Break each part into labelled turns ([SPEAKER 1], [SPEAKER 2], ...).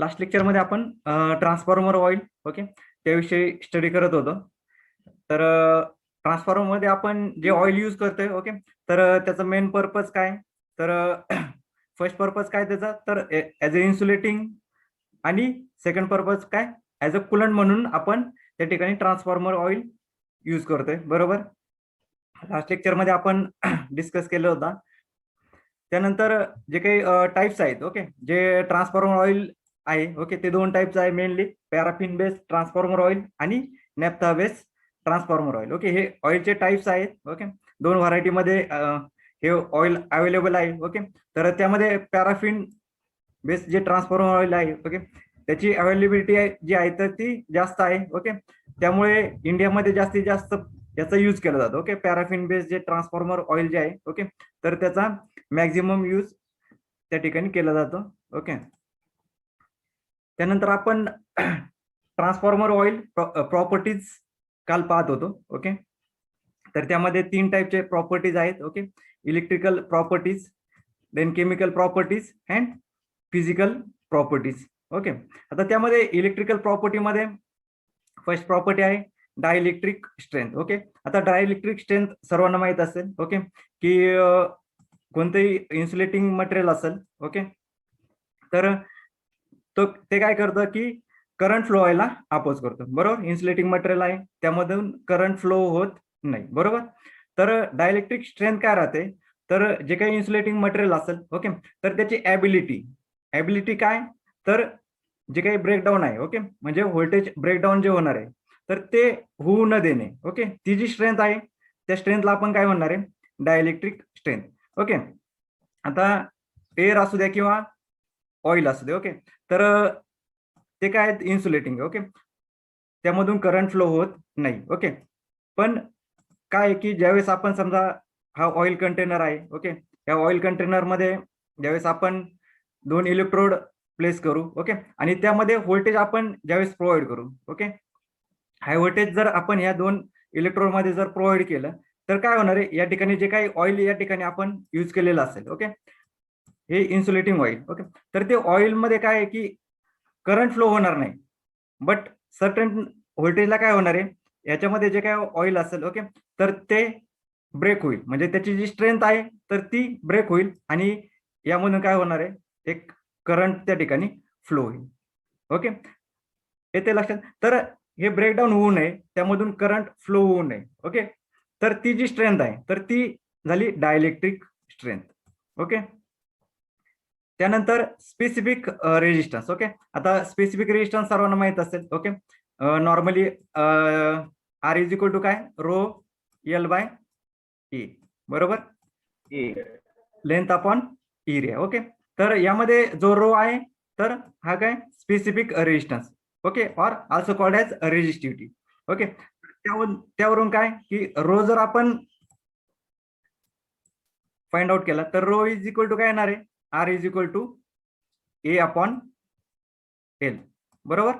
[SPEAKER 1] Last lecture मध्ये आपण transformer oil okay त्याविषयी स्टडी करत होतो. तर ट्रान्सफॉर्मर मध्ये आपण जे ऑइल यूज करतोय ओके, तर त्याचा मेन पर्पज काय, तर फर्स्ट पर्पज काय त्याचा, तर ऍज अ इन्सुलेटिंग, आणि सेकंड पर्पज काय, ऍज अ कुलंट म्हणून आपण त्या ठिकाणी ट्रान्सफॉर्मर ऑइल यूज करतोय. बरोबर, लास्ट लेक्चर मध्ये आपण डिस्कस केलं होता. त्यानंतर जे काही टाइप्स आहेत ओके, जे ट्रान्सफॉर्मर ऑइल आहे ओके, ते दोन टाइप्स आहे mainly, paraffin based transformer oil आणि नॅफ्था बेस्ड ट्रान्सफॉर्मर ऑइल. ओके, हे ऑइलचे टाइप्स आहेत ओके, दोन व्हरायटी मध्ये हे ऑइल अवेलेबल आहे ओके. तर त्यामध्ये पॅराफिन बेस्ड जे ट्रान्सफॉर्मर ऑइल आहे ओके, त्याची अवेलेबिलिटी जी आहे तर ती जास्त आहे ओके. त्यामुळे इंडियामध्ये जास्तीत जास्त याचा यूज केला जातो ओके. पॅराफिन बेस्ड जे ट्रान्सफॉर्मर ऑइल जे आहे ओके, तर त्याचा मॅक्झिमम यूज त्या ठिकाणी केला जातो ओके. त्यानंतर आपण ट्रान्सफॉर्मर ऑइल प्रॉपर्टीज काल पाहत होतो ओके. तर त्यामध्ये तीन टाईपचे प्रॉपर्टीज आहेत okay, electrical properties, then chemical properties and physical properties okay. आता त्यामध्ये इलेक्ट्रिकल प्रॉपर्टीमध्ये फर्स्ट प्रॉपर्टी आहे डायइलेक्ट्रिक स्ट्रेंथ ओके. आता डायइलेक्ट्रिक स्ट्रेंथ सर्वांना माहित असेल ओके, की कोणतेही इन्सुलेटिंग मटेरियल असेल ओके, तर तो ते काय करतं की करंट फ्लो व्हायला अपोज करतो. बरोबर, इन्सुलेटिंग मटेरियल आहे त्यामधून करंट फ्लो होत नाही. बरोबर, तर डायइलेक्ट्रिक स्ट्रेंथ काय राहते, तर जे काही इन्सुलेटिंग मटेरियल असेल ओके, तर त्याची ॲबिलिटी काय, तर जे काही ब्रेकडाऊन आहे ओके, म्हणजे व्होल्टेज ब्रेकडाऊन जे होणार आहे तर ते होऊ न देणे ओके, ती जी स्ट्रेंथ आहे त्या स्ट्रेंथला आपण काय म्हणणार आहे, डायइलेक्ट्रिक स्ट्रेंथ ओके. आता एअर असू द्या किंवा ऑइल असू दे ओके, तर ते काय इन्सुलेटिंग ओके, त्यामधून करंट फ्लो होत नाही ओके. पण काय की ज्यावेळेस आपण समजा हा ऑइल कंटेनर आहे ओके, या ऑइल कंटेनर मध्ये ज्यावेळेस आपण दोन इलेक्ट्रोड प्लेस करू ओके, आणि त्यामध्ये व्होल्टेज आपण ज्यावेळेस प्रोव्हाइड करू ओके, हाय व्होल्टेज जर आपण या दोन इलेक्ट्रोड मध्ये जर प्रोव्हाइड केलं तर काय होणार आहे, या ठिकाणी जे काही ऑइल या ठिकाणी आपण यूज केलेलं असेल ओके, हे इन्सुलेटिंग ऑइल ओके, तर ते ऑइल मध्ये काय आहे की करंट फ्लो होणार नाही, बट सर्टन व्होल्टेजला काय होणार आहे, याच्यामध्ये जे काय ऑइल असेल ओके, तर ते ब्रेक होईल, म्हणजे त्याची जी स्ट्रेंथ आहे तर ती ब्रेक होईल, आणि यामधून काय होणार आहे, एक करंट त्या ठिकाणी फ्लो होईल ओके. येते लक्षात, तर हे ब्रेकडाऊन होऊ नये, त्यामधून करंट फ्लो होऊ नये ओके, तर ती जी स्ट्रेंथ आहे तर ती झाली डायइलेक्ट्रिक स्ट्रेंथ ओके. त्यानंतर स्पेसिफिक रेजिस्टन्स ओके. आता स्पेसिफिक रेजिस्टन्स सर्वांना माहित असेल okay, normally R is equal to काय, रो एल बाय ई. बरोबर, लेंथ अपॉन एरिया ओके. तर यामध्ये जो रो आहे तर हा काय specific resistance okay, or also called as resistivity okay. त्यावरून काय की रो जर आपण फाइंड आउट केला तर रो इज इक्वल टू काय येणार आहे, R is equal to A upon L. बरोबर,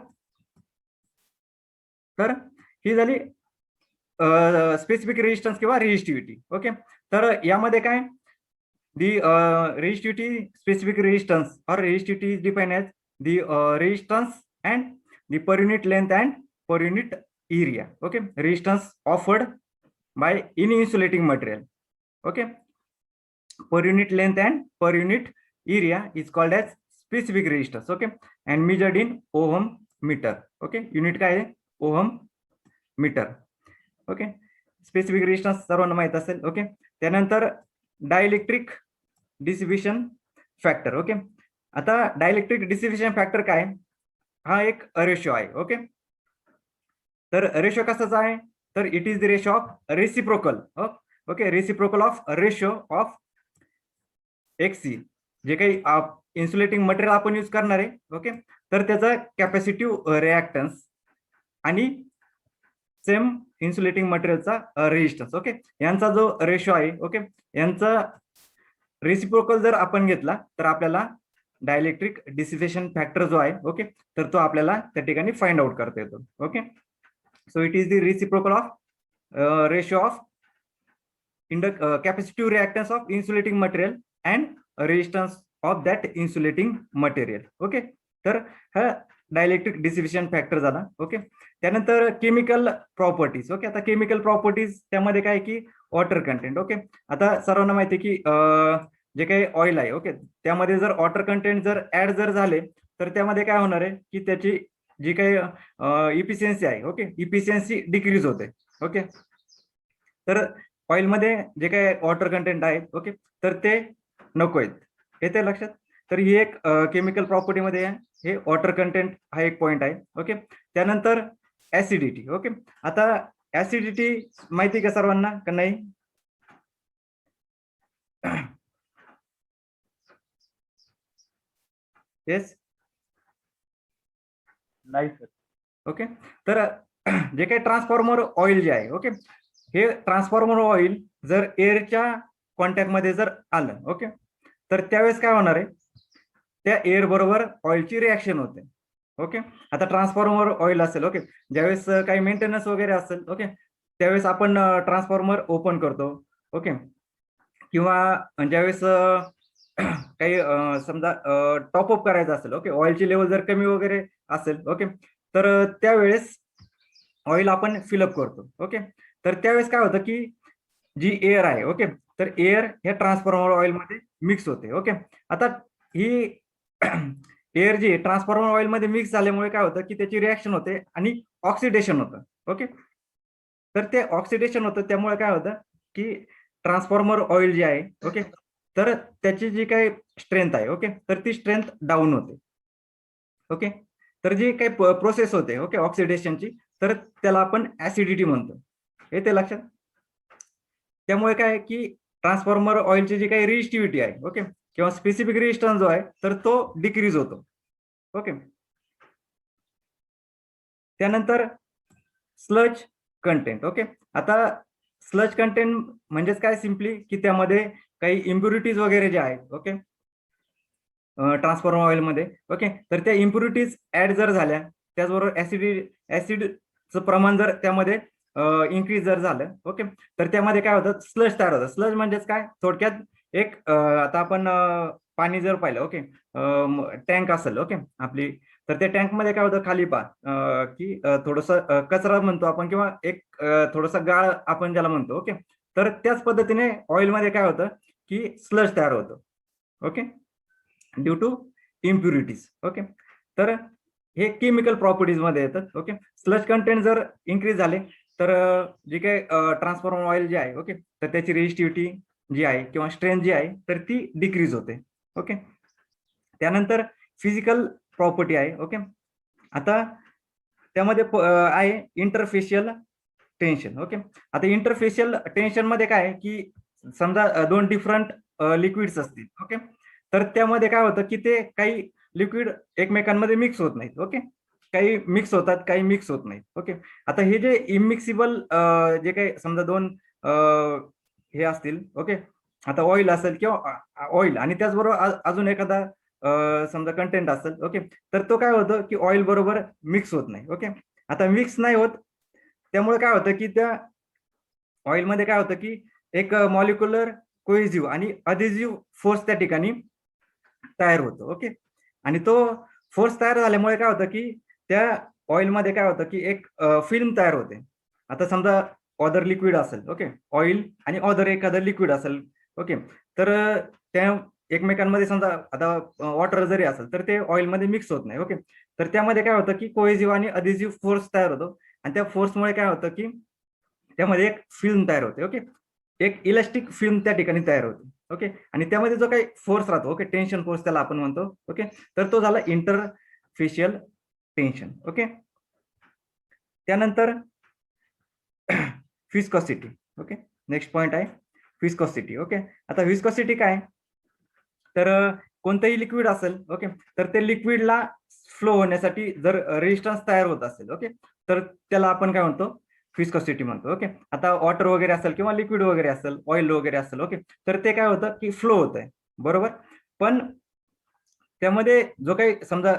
[SPEAKER 1] तर ही झाली स्पेसिफिक रेजिस्टन्स किंवा रेजिस्टिव्हिटी ओके. तर यामध्ये काय, दी रेजिस्टिव्हिटी, स्पेसिफिक रेजिस्टन्स और resistivity is defined as the resistance and the per unit length and per unit area okay. Resistance offered by in insulating material okay, per unit length and per unit area is called as specific resistance okay, and measured in ohm meter okay. Unit काय आहे, ohm metre okay. Specific resistance सर्वांना माहित असेल okay. त्यानंतर dielectric dissipation factor okay. आता dielectric dissipation factor काय, हा एक रेशो आहे ओके. तर रेशो कसाचा आहे, तर it is the ratio of reciprocal okay, reciprocal of ratio of एक्सी, जे काही इन्सुलेटिंग मटेरियल आपण यूज करणार आहे ओके, तर त्याचा कॅपॅसिटिव्ह रिॲक्टन्स आणि सेम इन्सुलेटिंग मटेरियलचा रेजिस्टन्स ओके, यांचा जो रेशो आहे ओके, यांचा रेसिप्रोकल जर आपण घेतला तर आपल्याला डायइलेक्ट्रिक डिसिपेशन फॅक्टर जो आहे ओके, तर तो आपल्याला त्या ठिकाणी फाइंड आउट करता येतो okay. So it is the reciprocal of ratio of capacitive reactance of insulating material and resistance of that insulating material okay. तर हा डायलेक्ट्रिक डिसिप्शन फॅक्टर झाला. ओके, त्यानंतर केमिकल प्रॉपर्टीज. ओके, आता केमिकल प्रॉपर्टीज त्यामध्ये काय की वॉटर कंटेंट. ओके, आता सर्वांना माहिती आहे की जे काही ऑइल आहे, ओके, त्यामध्ये जर वॉटर कंटेंट जर ऍड जर झाले तर त्यामध्ये काय होणार आहे की त्याची जी काही इफिशियन्सी आहे, ओके, इफिशियन्सी डिक्रीज होते. ओके, तर ऑइलमध्ये जे काही वॉटर कंटेंट आहे, ओके, तर ते नको आहेत. येते लक्षात? तर ही एक केमिकल प्रॉपर्टीमध्ये आहे, हे वॉटर कंटेंट हा एक पॉइंट आहे. ओके, त्यानंतर ऍसिडिटी. ओके, आता ऍसिडिटी माहिती का सर्वांना का नाही? येस,
[SPEAKER 2] नाही सर.
[SPEAKER 1] ओके, तर जे काही ट्रान्सफॉर्मर ऑइल जे आहे, ओके, हे ट्रान्सफॉर्मर ऑइल जर एअरच्या कॉन्टॅक्टमध्ये जर आलं, ओके, तर त्यावेळेस काय होणार आहे, त्या एअर बरोबर ऑइलची रिॲक्शन होते. ओके, आता ट्रान्सफॉर्मर ऑइल असेल, ओके, ज्यावेळेस काही मेंटेनन्स वगैरे असेल, ओके, त्यावेळेस आपण ट्रान्सफॉर्मर ओपन करतो. ओके, किंवा ज्यावेळेस काही समजा टॉपअप करायचं असेल, ओके, ऑइलची लेवल जर कमी वगैरे असेल, ओके, तर त्यावेळेस ऑइल आपण फिलअप करतो. ओके, तर त्यावेळेस काय होतं की जी एअर आहे, ओके, तर एअर ह्या ट्रान्सफॉर्मर ऑइल मध्ये मिक्स होते. ओके, आता ही एअर जी ट्रान्सफॉर्मर ऑइल मध्ये मिक्स झाल्यामुळे काय होतं की त्याची रिॲक्शन होते आणि ऑक्सिडेशन होतं. ओके, तर ते ऑक्सिडेशन होतं त्यामुळे काय होतं की ट्रान्सफॉर्मर ऑइल जे आहे, ओके, तर त्याची जी काही स्ट्रेंथ आहे, ओके, तर ती स्ट्रेंथ डाऊन होते. ओके, तर जी काही प्रोसेस होते, ओके, ऑक्सिडेशनची, तर त्याला आपण ऍसिडिटी म्हणतो. येते लक्षात? त्यामुळे काय की ट्रान्सफॉर्मर ऑइलची जी काही रेजिस्टिव्हिटी आहे, ओके, किंवा स्पेसिफिक रेजिस्टन्स जो आहे तर तो डिक्रीज होतो. ओके, त्यानंतर स्लज कंटेंट. ओके, आता स्लज कंटेंट म्हणजेच काय, सिम्पली की त्यामध्ये काही इम्प्युरिटीज वगैरे जे आहेत, ओके, ट्रान्सफॉर्मर ऑइलमध्ये, ओके, तर त्या इम्प्युरिटीज ऍड जर झाल्या, त्याचबरोबर ऍसिडचं प्रमाण जर त्यामध्ये इन्क्रीज जर झालं, ओके, तर त्यामध्ये काय होतं, स्लज तयार होतं. स्लज म्हणजेच काय, थोडक्यात एक आता आपण पाणी जर पाहिलं, ओके, टँक असेल, ओके, आपली, तर त्या टँकमध्ये काय होतं, खाली पहा की थोडंसं कचरा म्हणतो आपण, किंवा एक थोडासा गाळ आपण ज्याला म्हणतो. ओके, तर त्याच पद्धतीने ऑइलमध्ये काय होतं की स्लज तयार होतं. Okay, due to impurities. Okay, तर हे केमिकल प्रॉपर्टीज मध्ये येतात. ओके, स्लज कंटेंट जर इन्क्रीज झाले तर जे काही ट्रान्सफॉर्मर ऑइल जे आहे, ओके, तर त्याची रेजिस्टिव्हिटी जी आहे किंवा स्ट्रेंथ जी आहे तर ती डिक्रीज होते. ओके, त्यानंतर फिजिकल प्रॉपर्टी आहे. ओके, आता त्यामध्ये आहे इंटरफेशियल टेन्शन. ओके, आता इंटरफेशियल टेन्शन मध्ये काय आहे की समजा दोन डिफरंट लिक्विड्स असतील, ओके, तर त्यामध्ये काय होतं की ते काही लिक्विड एकमेकांमध्ये मिक्स होत नाहीत. ओके, काही मिक्स होतात, काही मिक्स होत नाहीत. ओके, आता हे जे इमिक्सिबल जे काही समजा दोन हे असतील, ओके, आता ऑइल असेल किंवा ऑइल आणि त्याचबरोबर अजून एखादा समजा कंटेंट असेल, ओके, तर तो काय होतं की ऑइल बरोबर मिक्स होत नाही. ओके, आता मिक्स नाही होत त्यामुळे काय होतं की त्या ऑइलमध्ये काय होतं की एक मॉलिक्युलर कोइझिव्ह आणि अधेझिव्ह फोर्स त्या ठिकाणी तयार होतो. ओके, आणि तो फोर्स तयार झाल्यामुळे काय होतं की त्या ऑइलमध्ये काय होतं की एक फिल्म तयार होते. आता समजा ऑदर लिक्विड असेल, ओके, ऑइल आणि ऑदर एखादं लिक्विड असेल, ओके, तर त्या एकमेकांमध्ये समजा आता वॉटर जरी असेल तर ते ऑइलमध्ये मिक्स होत नाही. ओके, तर त्यामध्ये काय होतं की कोहेजिव्ह आणि अधेझिव्ह फोर्स तयार होतो आणि त्या फोर्समुळे काय होतं की त्यामध्ये एक फिल्म तयार होते. ओके, एक इलास्टिक फिल्म त्या ठिकाणी तयार होते. ओके, आणि त्यामध्ये जो काही फोर्स राहतो, ओके, टेन्शन फोर्स त्याला आपण म्हणतो. ओके, तर तो झाला इंटरफेशियल टेन्शन. ओके, त्यानंतर विस्कोसिटी. ओके, नेक्स्ट पॉइंट आहे विस्कोसिटी. ओके, आता विस्कोसिटी काय, तर कोणतंही लिक्विड असेल, ओके, तर ते लिक्विडला फ्लो होण्यासाठी जर रेजिस्टन्स तयार होत असेल, ओके, तर त्याला आपण काय म्हणतो, विस्कोसिटी म्हणतो. ओके, आता वॉटर वगैरे असेल किंवा लिक्विड वगैरे असेल, ऑइल वगैरे असेल, ओके, तर ते काय होतं की फ्लो होत आहे, बरोबर, पण त्यामध्ये जो काही समजा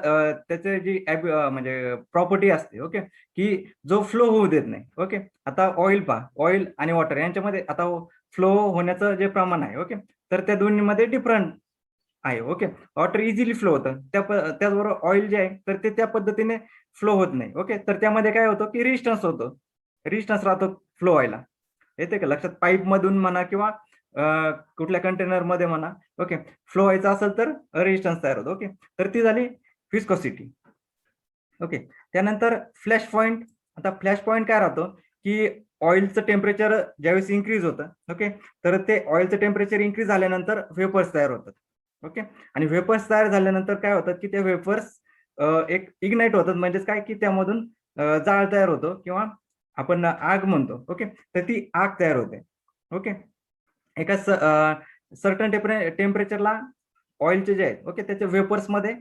[SPEAKER 1] त्याचे जी म्हणजे प्रॉपर्टी असते, ओके, की जो फ्लो होऊ देत नाही. ओके, आता ऑइल पहा, ऑइल आणि वॉटर यांच्यामध्ये आता फ्लो होण्याचं जे प्रमाण आहे, ओके, तर त्या दोन्हीमध्ये डिफरंट आहे. ओके, वॉटर इझिली फ्लो होतं. त्याचबरोबर ऑइल जे आहे तर ते त्या पद्धतीने फ्लो होत नाही. ओके, तर त्यामध्ये काय होतं की रेजिस्टन्स होतो, रेजिस्टन्स राहतो फ्लो व्हायला. येते का लक्षात? पाईप मधून म्हणा किंवा कुठल्या कंटेनर मध्ये म्हणा. ओके, फ्लो व्हायचा असेल तर रेजिस्टन्स तयार होतो. ओके, तर ती झाली व्हिस्कोसिटी. ओके, त्यानंतर फ्लॅश पॉइंट. आता फ्लॅश पॉइंट काय राहतो की ऑइलचं टेम्परेचर ज्यावेळेस इन्क्रीज होतं. ओके, तर ते ऑइलचं टेम्परेचर इन्क्रीज झाल्यानंतर वेपर्स तयार होतात. ओके, आणि वेपर्स तयार झाल्यानंतर काय होतात की ते वेपर्स एक इग्नाइट होतात, म्हणजेच काय की त्यामधून जाळ तयार होतो किंवा आपण आग म्हणतो. ओके, तर ती आग तयार होते. ओके, एका सर्टन टेम्परेचरला ऑइलचे जे आहेत ओके त्याच्या वेपर्स मध्ये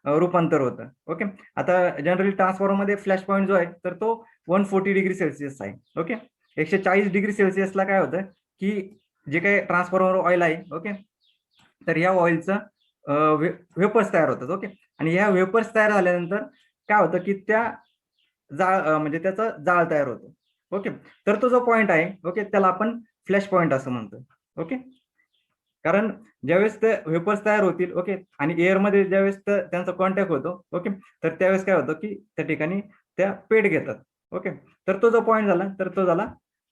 [SPEAKER 1] रूपांतर होतं. ओके, आता जनरली ट्रान्सफॉर्मर मध्ये फ्लॅश पॉईंट जो आहे तर तो 140°C आहे. ओके, 140°C ला काय होतं की जे काही ट्रान्सफॉर्मर ऑइल आहे ओके, तर या ऑइलचं वेपर्स तयार होतात. ओके, आणि ह्या वेपर्स तयार झाल्यानंतर काय होतं की त्या म्हणजे त्याचा जाळ तयार होतो. ओके, तर तो जो पॉइंट आहे ओके त्याला आपण फ्लॅश पॉइंट असं म्हणतो. ओके, कारण ज्यावेळेस ते वेपर्स तयार होतील ओके आणि एअरमध्ये ज्यावेळेस त्यांचा कॉन्टॅक्ट होतो ओके, तर त्यावेळेस काय होतं की त्या ठिकाणी त्या पेट घेतात. ओके, तर तो जो पॉइंट झाला तर तो झाला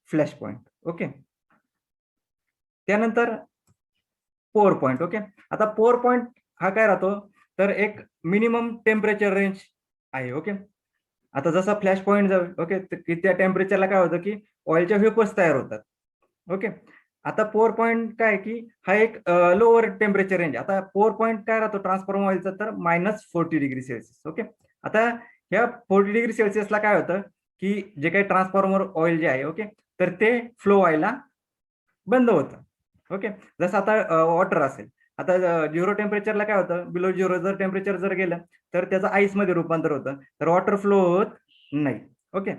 [SPEAKER 1] फ्लॅश पॉइंट. ओके, त्यानंतर पोअर पॉइंट. ओके, आता पोअर पॉइंट हा काय राहतो तर एक मिनिमम टेम्परेचर रेंज आहे. ओके, आता जसा फ्लॅश पॉइंट जाऊ ओके की त्या टेम्परेचरला काय होतं की ऑइलच्या वेपर्स तयार होतात. ओके, आता पोअर पॉइंट काय की हा एक लोअर टेम्परेचर रेंज. आता पोअर पॉइंट काय राहतो ट्रान्सफॉर्मर ऑइलचा तर -40°C. ओके, आता ह्या 40°C ला काय होतं की जे काही ट्रान्सफॉर्मर ऑइल जे आहे ओके तर ते फ्लो व्हायला बंद होतं. ओके, जसं आता वॉटर असेल, आता 0 टेम्परेचरला काय होतं, बिलो 0 जर टेम्परेचर जर गेलं तर त्याचं आईसमध्ये रूपांतर होतं, तर वॉटर फ्लो होत नाही. ओके,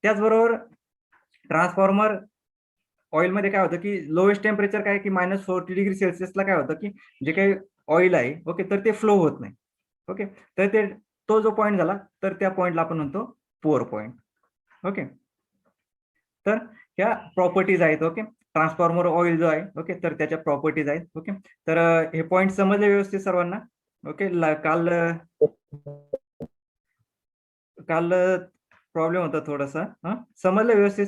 [SPEAKER 1] त्याचबरोबर ट्रान्सफॉर्मर ऑइलमध्ये काय होतं की लोएस्ट टेम्परेचर काय की -40°C ला काय होतं की जे काही ऑइल आहे ओके तर ते फ्लो होत नाही. ओके, तर तो जो पॉइंट झाला तर त्या पॉइंटला आपण म्हणतो पोअर पॉइंट. ओके, तर ह्या प्रॉपर्टीज आहेत. ओके, ट्रान्सफॉर्मर ऑइल जो आहे ओके तर त्याच्या प्रॉपर्टीज आहेत. ओके, तर हे पॉइंट समजले व्यवस्थित सर्वांना? ओके, काल काल प्रॉब्लेम होता थोडासा. समजलं व्यवस्थित?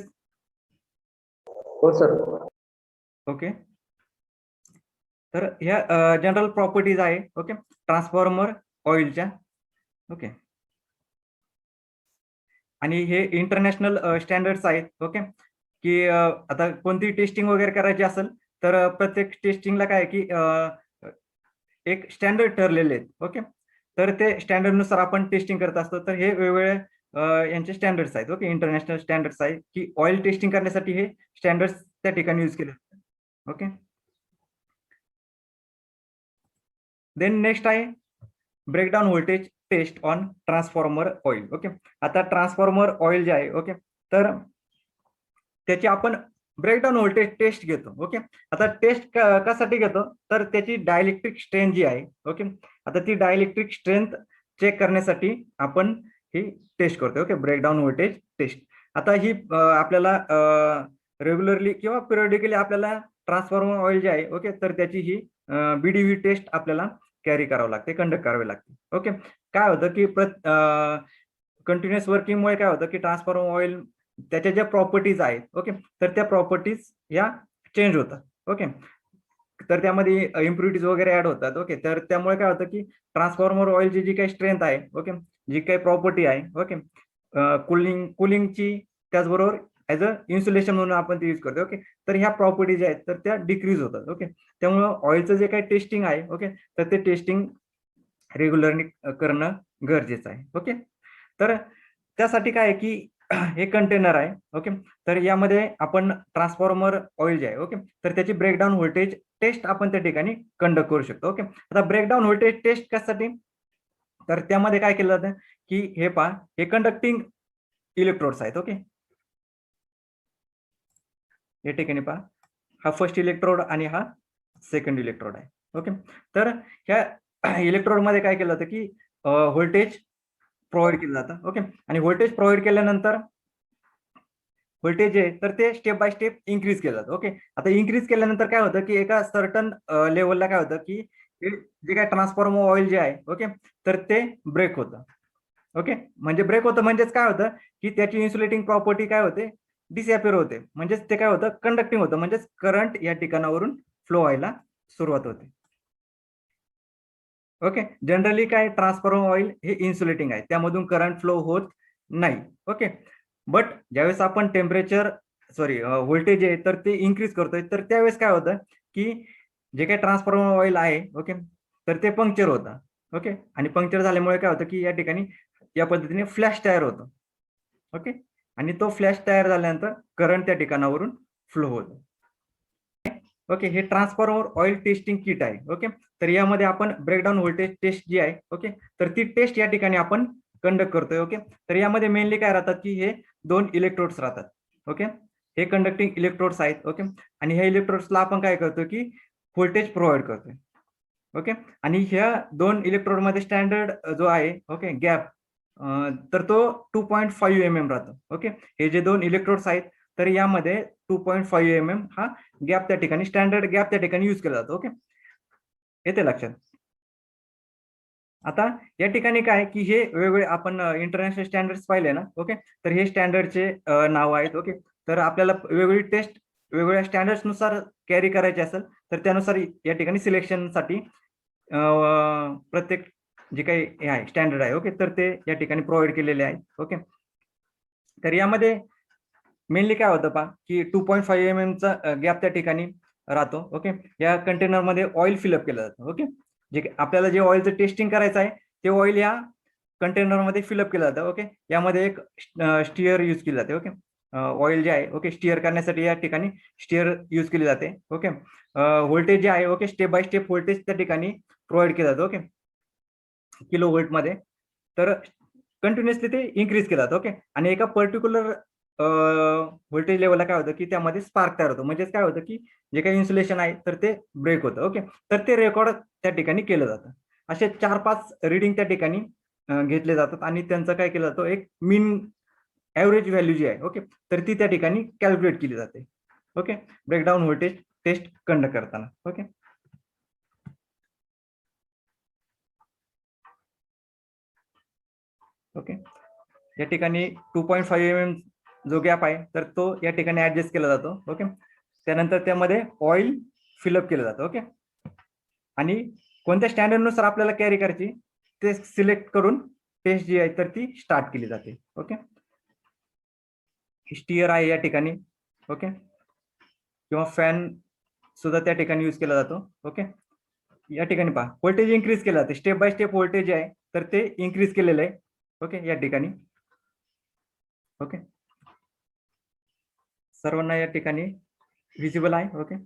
[SPEAKER 2] हो सर.
[SPEAKER 1] ओके, तर ह्या जनरल प्रॉपर्टीज आहे ओके ट्रान्सफॉर्मर ऑइलच्या. ओके, आणि हे इंटरनॅशनल स्टँडर्ड्स आहेत. ओके, की आता कोणती टेस्टिंग वगैरे करायची असेल तर प्रत्येक टेस्टिंगला काय की एक स्टँडर्ड ठरलेले आहेत. ओके, तर ते स्टँडर्ड नुसार आपण टेस्टिंग करत असतो. तर हे वेगवेगळे यांचे स्टँडर्ड्स आहेत. ओके, इंटरनॅशनल स्टँडर्ड्स आहेत की ऑइल टेस्टिंग करण्यासाठी हे स्टँडर्ड्स त्या ठिकाणी यूज केले जातात. ओके, देन नेक्स्ट आहे breakdown voltage test on transformer oil. Okay, आता ट्रान्सफॉर्मर ऑइल जे आहे ओके तर त्याची आपण ब्रेकडाऊन व्होल्टेज टेस्ट घेतो. ओके, आता टेस्ट कशासाठी घेतो तर त्याची डायलेक्ट्रिक स्ट्रेंथ जी आहे ओके, आता ती डायलेक्ट्रिक स्ट्रेंथ चेक करण्यासाठी आपण ही टेस्ट करतो. Okay, breakdown voltage test. आता ही आपल्याला रेग्युलरली किंवा पिरियडिकली आपल्याला ट्रान्सफॉर्मर ऑइल जे आहे ओके तर त्याची ही बीडीव्ही टेस्ट आपल्याला कॅरी करावं लागते, कंडक्ट करावे लागते. ओके, काय होतं की कंटिन्युअस वर्किंगमुळे काय होतं की ट्रान्सफॉर्मर ऑइल त्याच्या ज्या प्रॉपर्टीज आहेत ओके तर त्या प्रॉपर्टीज या चेंज होतात. ओके, तर त्यामध्ये इम्प्युरिटीज वगैरे ऍड होतात. ओके, तर त्यामुळे काय होतं की ट्रान्सफॉर्मर ऑइलची जी काही स्ट्रेंथ आहे ओके, जी काही प्रॉपर्टी आहे ओके, कुलिंगची, त्याचबरोबर ऍज अ इन्सुलेशन म्हणून आपण ते यूज करतो. ओके, तर ह्या प्रॉपर्टी ज्या आहेत तर त्या डिक्रीज होतात. ओके, त्यामुळे ऑइलचं जे काही टेस्टिंग आहे ओके तर ते टेस्टिंग रेग्युलरली करणं गरजेचं आहे. ओके, तर त्यासाठी काय आहे की हे कंटेनर आहे. ओके, तर यामध्ये आपण ट्रान्सफॉर्मर ऑइल जे आहे ओके तर त्याची ब्रेकडाऊन व्होल्टेज टेस्ट आपण त्या ठिकाणी कंडक्ट करू शकतो. ओके, आता ब्रेकडाऊन व्होल्टेज टेस्ट कशासाठी तर त्यामध्ये काय केलं जातं की हे पहा, हे कंडक्टिंग इलेक्ट्रोड्स आहेत. ओके, या ठिकाणी पहा, हा फर्स्ट इलेक्ट्रोड आणि हा सेकंड इलेक्ट्रोड आहे. ओके, तर ह्या इलेक्ट्रोड मध्ये काय केलं जातं की व्होल्टेज प्रोव्हाइड केलं जातं. ओके, आणि व्होल्टेज प्रोव्हाइड केल्यानंतर व्होल्टेज आहे तर ते स्टेप बाय स्टेप इन्क्रीज केलं जातं. ओके, आता इन्क्रीज केल्यानंतर काय होतं की एका सर्टन लेवलला काय होतं की हे जे काय ट्रान्सफॉर्मर ऑइल जे आहे ओके, तर ते ब्रेक होतं. ओके, म्हणजे ब्रेक होतं म्हणजेच काय होतं की त्याची इन्सुलेटिंग प्रॉपर्टी काय होते, डिसअपिअर होते. म्हणजेच ते काय होतं, कंडक्टिंग होतं, म्हणजेच करंट या ठिकाणावरून फ्लो व्हायला सुरुवात होते. ओके, जनरली काय ट्रान्सफॉर्मर ऑइल हे इन्सुलेटिंग आहे, त्यामधून करंट फ्लो होत नाही. ओके, बट ज्यावेळेस आपण टेम्परेचर व्होल्टेज आहे तर ते इन्क्रीज करतोय, तर त्यावेळेस काय होतं की जे काही ट्रान्सफॉर्मर ऑइल आहे ओके, तर ते पंक्चर होतं. ओके, आणि पंक्चर झाल्यामुळे काय होतं की या ठिकाणी या पद्धतीने फ्लॅश तयार होतो. ओके, आणि तो फ्लॅश तयार झाल्यानंतर करंट त्या ठिकाणावरून फ्लो होतो. ओके, हे ट्रान्सफॉर्मर ऑइल टेस्टिंग किट आहे. ओके, तर यामध्ये आपण ब्रेकडाऊन व्होल्टेज टेस्ट जी आहे ओके, तर ती टेस्ट या ठिकाणी आपण कंडक्ट करतोय. ओके, तर यामध्ये मेनली काय राहतात की हे 2 इलेक्ट्रोड्स राहतात. ओके, हे कंडक्टिंग इलेक्ट्रोड्स आहेत. ओके, आणि ह्या इलेक्ट्रोड्सला आपण काय करतो की व्होल्टेज प्रोव्हाइड करतोय. ओके, आणि ह्या 2 इलेक्ट्रोड मध्ये स्टँडर्ड जो आहे ओके गॅप, तर तो 2.5 mm राहतो. ओके, हे जे 2 इलेक्ट्रोड्स आहेत तर यामध्ये 2.5 mm हा गॅप त्या ठिकाणी, स्टँडर्ड गॅप त्या ठिकाणी युज केला जातो. ओके, येते लक्षात. आता या ठिकाणी काय की हे वेगवेगळे आपण इंटरनॅशनल स्टँडर्ड्स पाहिले ना ओके, तर हे स्टँडर्डचे नाव आहेत. ओके, तर आपल्याला वेगवेगळी टेस्ट वेगवेगळ्या स्टँडर्ड्स नुसार कॅरी करायची असेल तर त्यानुसार या ठिकाणी सिलेक्शनसाठी प्रत्येक जे काही हे आहे स्टँडर्ड आहे ओके, तर ते या ठिकाणी प्रोव्हाइड केलेले आहेत. ओके, तर यामध्ये मेनली काय होतं पहा की 2.5 mm चा गॅप त्या ठिकाणी राहतो. ओके, या कंटेनरमध्ये ऑइल फिलअप केलं जातं. ओके, जे आपल्याला जे ऑइलचं टेस्टिंग करायचं आहे ते ऑइल या कंटेनरमध्ये फिलअप केलं जातं. ओके, यामध्ये एक स्टिअर यूज केली जाते. ओके, ऑइल जे आहे ओके स्टिअर करण्यासाठी या ठिकाणी स्टिअर यूज केली जाते. ओके, व्होल्टेज जे आहे okay step by step voltage त्या ठिकाणी प्रोव्हाइड केलं जातं. ओके, किलो व्होल्ट मध्ये, तर कंटिन्युअसली ते इन्क्रीज केलं जातं. ओके, आणि एका पर्टिक्युलर व्होल्टेज लेवलला काय होतं की त्यामध्ये स्पार्क तयार होतो, म्हणजेच काय होतं की जे काही इन्सुलेशन आहे तर ते ब्रेक होतं. ओके, तर ते रेकॉर्ड त्या ठिकाणी केलं जातं. असे 4-5 रिडिंग त्या ठिकाणी घेतले जातात आणि त्यांचं काय केलं जातं, एक मीन ऍव्हरेज व्हॅल्यू जी आहे ओके, तर ती त्या ठिकाणी कॅल्क्युलेट केली जाते. Okay, breakdown voltage test conduct करताना. ओके, ओके, या ठिकाणी 2.5 mm जो गॅप आहे तर तो या ठिकाणी ऍडजस्ट केला जातो. ओके, त्यानंतर त्यामध्ये ऑइल फिलअप केलं जातं. ओके, आणि कोणत्या स्टँडर्ड नुसार आपल्याला कॅरी करायची ते सिलेक्ट करून टेस्ट जी आहे तर ती स्टार्ट केली जाते. ओके, स्टिअर आहे या ठिकाणी. ओके, किंवा फॅन सुद्धा त्या ठिकाणी यूज केला जातो. ओके, या ठिकाणी पहा व्होल्टेज इन्क्रीज केलं जाते, स्टेप बाय स्टेप व्होल्टेज आहे तर ते इन्क्रीज केलेलं आहे. ओके, या ठिकाणी. ओके, सर्वांना या ठिकाणी विजिबल आहे. ओके,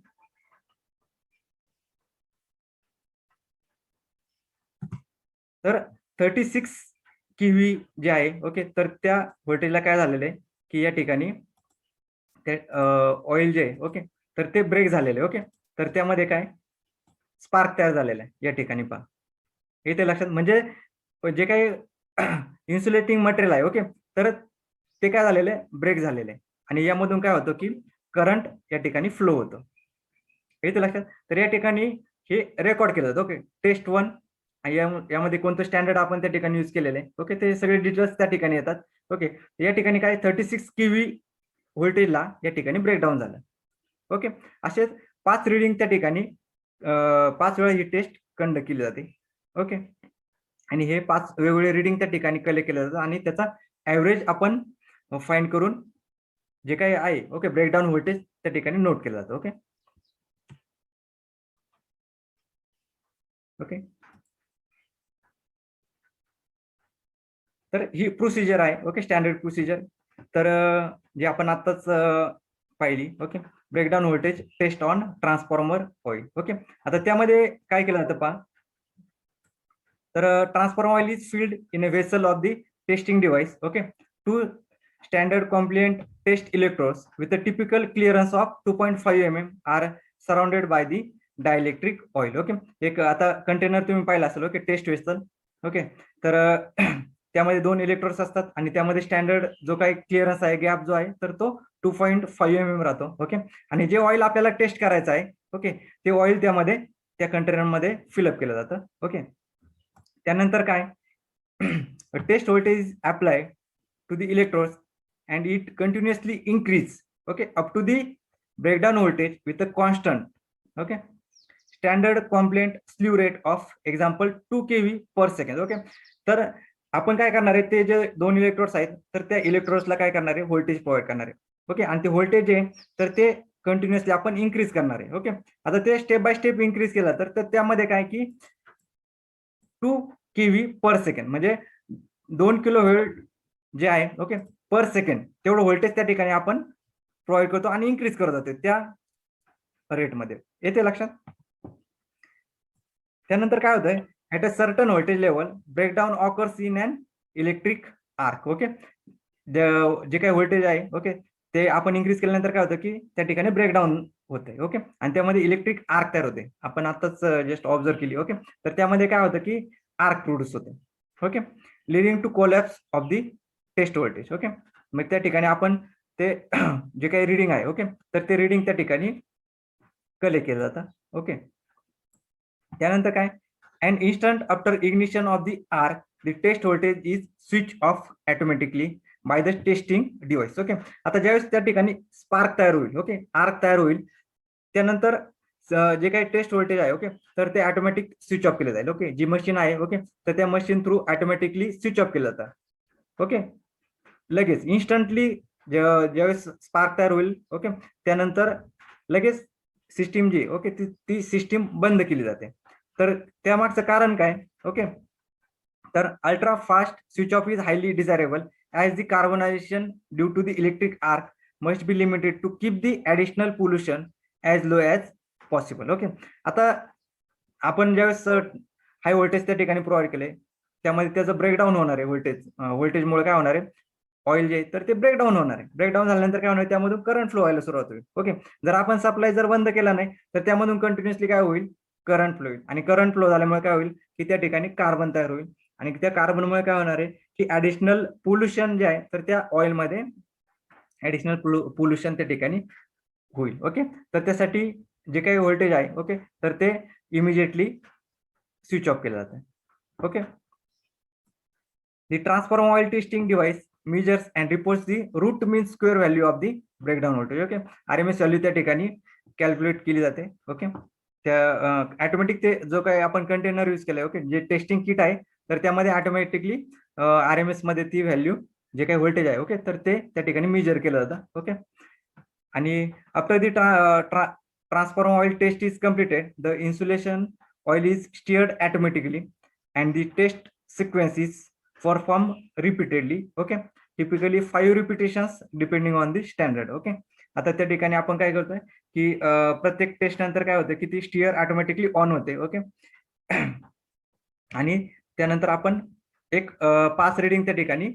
[SPEAKER 1] तर 36 केव्ही जे आहे ओके, तर त्या व्होल्टेजला काय झालेलं आहे की या ठिकाणी ते ऑइल जे आहे ओके, तर ते ब्रेक झालेले. ओके, तर त्यामध्ये काय स्पार्क तयार झालेला आहे या ठिकाणी पहा. येते लक्षात, म्हणजे जे काही इन्सुलेटिंग मटेरियल आहे ओके, तर ते काय झालेलं आहे, ब्रेक झालेलं आहे, आणि यामधून काय होतं की करंट या ठिकाणी फ्लो होतं. येते लक्षात. तर या ठिकाणी हे रेकॉर्ड केलं जातं. ओके, टेस्ट 1, यामध्ये कोणतं स्टँडर्ड आपण त्या ठिकाणी यूज केलेलं आहे ओके, ते सगळे डिटेल्स त्या ठिकाणी येतात. ओके, या ठिकाणी काय 36 केव्ही व्होल्टेजला या ठिकाणी ब्रेकडाऊन झालं. ओके, असेच 5 रिडिंग त्या ठिकाणी 5 वेळा ही टेस्ट कंडक्ट केली जाते. ओके, आणि हे 5 वेगवेगळे रिडिंग त्या ठिकाणी कलेक्ट केलं जातं आणि त्याचा ऍव्हरेज आपण फाइंड करून जे काही आहे ओके ब्रेकडाऊन व्होल्टेज त्या ठिकाणी नोट केलं जातं. ओके, ओके, तर ही प्रोसिजर आहे ओके, स्टँडर्ड प्रोसिजर. तर जे आपण आताच पाहिली okay, breakdown voltage test on transformer oil. Okay, आता त्यामध्ये काय केलं जातं पहा, तर transformer oil is filled in a vessel of the testing device. Okay, to standard compliant test electrodes with a typical clearance of 2.5 mm are surrounded by the dielectric oil. Okay, एक आता container तुम्ही पाहिला असेल okay, taste vessel. Okay, तर त्यामध्ये 2 electrodes असतात आणि त्यामध्ये स्टँडर्ड जो काही क्लिअरन्स आहे गॅप जो आहे तर तो 2.5 mm राहतो. ओके, आणि जे ऑइल आपल्याला टेस्ट करायचं आहे ओके, ते ऑइल त्यामध्ये त्या कंटेनरमध्ये फिलअप केलं जातं. ओके, त्यानंतर काय, test voltage apply to the electrodes and it continuously increase, okay, up to the breakdown voltage with a constant, okay, standard compliant slew rate of example 2 kV per second. Okay, तर आपण काय करणार आहे, ते जे दोन इलेक्ट्रोड्स आहेत तर त्या इलेक्ट्रोड्सला काय करणार आहे, व्होल्टेज प्रोव्हाइड करणार आहे. ओके, आणि ते व्होल्टेज आहे तर ते कंटिन्युअसली आपण इन्क्रीज करणार आहे. ओके, आता ते स्टेप बाय स्टेप इन्क्रीज केलं तर त्यामध्ये काय की 2 kV पर सेकंड म्हणजे 2 किलोव्होल्ट जे आहे, ओके, पर सेकंड तेवढं व्होल्टेज त्या ठिकाणी आपण प्रोव्हाइड करतो आणि इन्क्रीज करत जातो त्या रेटमध्ये. येते लक्षात. त्यानंतर काय होतंय, at a certain voltage level breakdown occurs in an electric arc. Okay, जे काही व्होल्टेज आहे, ओके, ते आपण इन्क्रीज केल्यानंतर काय होतं की त्या ठिकाणी ब्रेकडाऊन होते. ओके, आणि त्यामध्ये इलेक्ट्रिक आर्क तयार होते. आपण आताच जस्ट ऑब्झर्व केली. ओके, तर त्यामध्ये काय होतं की आर्क प्रोड्यूस होते. Okay, leading to collapse of the test voltage. Okay, मग त्या ठिकाणी आपण ते जे काही रिडिंग आहे, ओके, तर ते रिडिंग त्या ठिकाणी कलेक्ट केलं जातं. ओके, त्यानंतर काय, and instant after ignition of the arc the test voltage is switch off automatically by the testing device. Okay, आता ज्यावेळेस त्या ठिकाणी स्पार्क तयार होईल, ओके, आर्क तयार होईल, त्यानंतर जे काही टेस्ट व्होल्टेज आहे, ओके, तर ते ऑटोमॅटिक स्विच ऑफ केलं जाईल. ओके, जी मशीन आहे, ओके, तर त्या machine through automatically switch off केलं जातं. ओके, लगेच इन्स्टंटली ज्यावेळेस स्पार्क तयार होईल, ओके, त्यानंतर लगेच सिस्टीम जी, ओके, ती सिस्टीम बंद केली जाते. तर त्यामागचं कारण काय, ओके, तर ultra fast switch off is highly desirable as the carbonization due to the electric arc must be limited to keep the additional pollution as low as possible. Okay, आता आपण ज्यावेळेस हाय व्होल्टेज त्या ठिकाणी provide केले, त्यामध्ये त्याचं breakdown होणार आहे. व्होल्टेजमुळे काय होणार आहे, ऑइल जे तर ते ब्रेकडाऊन होणार आहे. ब्रेकडाऊन झाल्यानंतर काय होणार, त्यामधून करंट फ्लो व्हायला सुरुवात होईल. ओके, जर आपण सप्लाय जर बंद केला नाही तर त्यामधून कंटिन्युअसली काय होईल, करंट फ्लो होईल, आणि करंट फ्लो झाल्यामुळे काय होईल की त्या ठिकाणी कार्बन तयार होईल, आणि त्या कार्बनमुळे काय होणार आहे की ऍडिशनल पोल्युशन जे आहे तर त्या ऑइलमध्ये ऍडिशनल पोल्युशन त्या ठिकाणी होईल. ओके, तर त्यासाठी जे काही व्होल्टेज आहे, ओके, तर ते इमिजिएटली स्विच ऑफ केलं जातं. Okay, the transform oil testing device measures and reports the root mean square value of the breakdown voltage. Okay, RMS value त्या ठिकाणी कॅल्क्युलेट केली जाते. ओके, त्या ऑटोमॅटिक ते जो काही आपण कंटेनर यूज केलाय, ओके, जे टेस्टिंग किट आहे तर त्यामध्ये ऑटोमॅटिकली RMS मध्ये ती व्हॅल्यू जे काही व्होल्टेज आहे, ओके, तर ते त्या ठिकाणी मेजर केलं जातं. ओके, आणि after the transform oil test is completed the insulation oil is stirred automatically and the test sequence is perform repeatedly. Okay, typically 5 repetitions depending on the standard. Okay, आता त्या ठिकाणी आपण काय करतोय की प्रत्येक टेस्ट नंतर काय होतं की ती स्टीयर ऑटोमॅटिकली ऑन होते. ओके, आणि त्यानंतर आपण एक 5 रिडिंग त्या ठिकाणी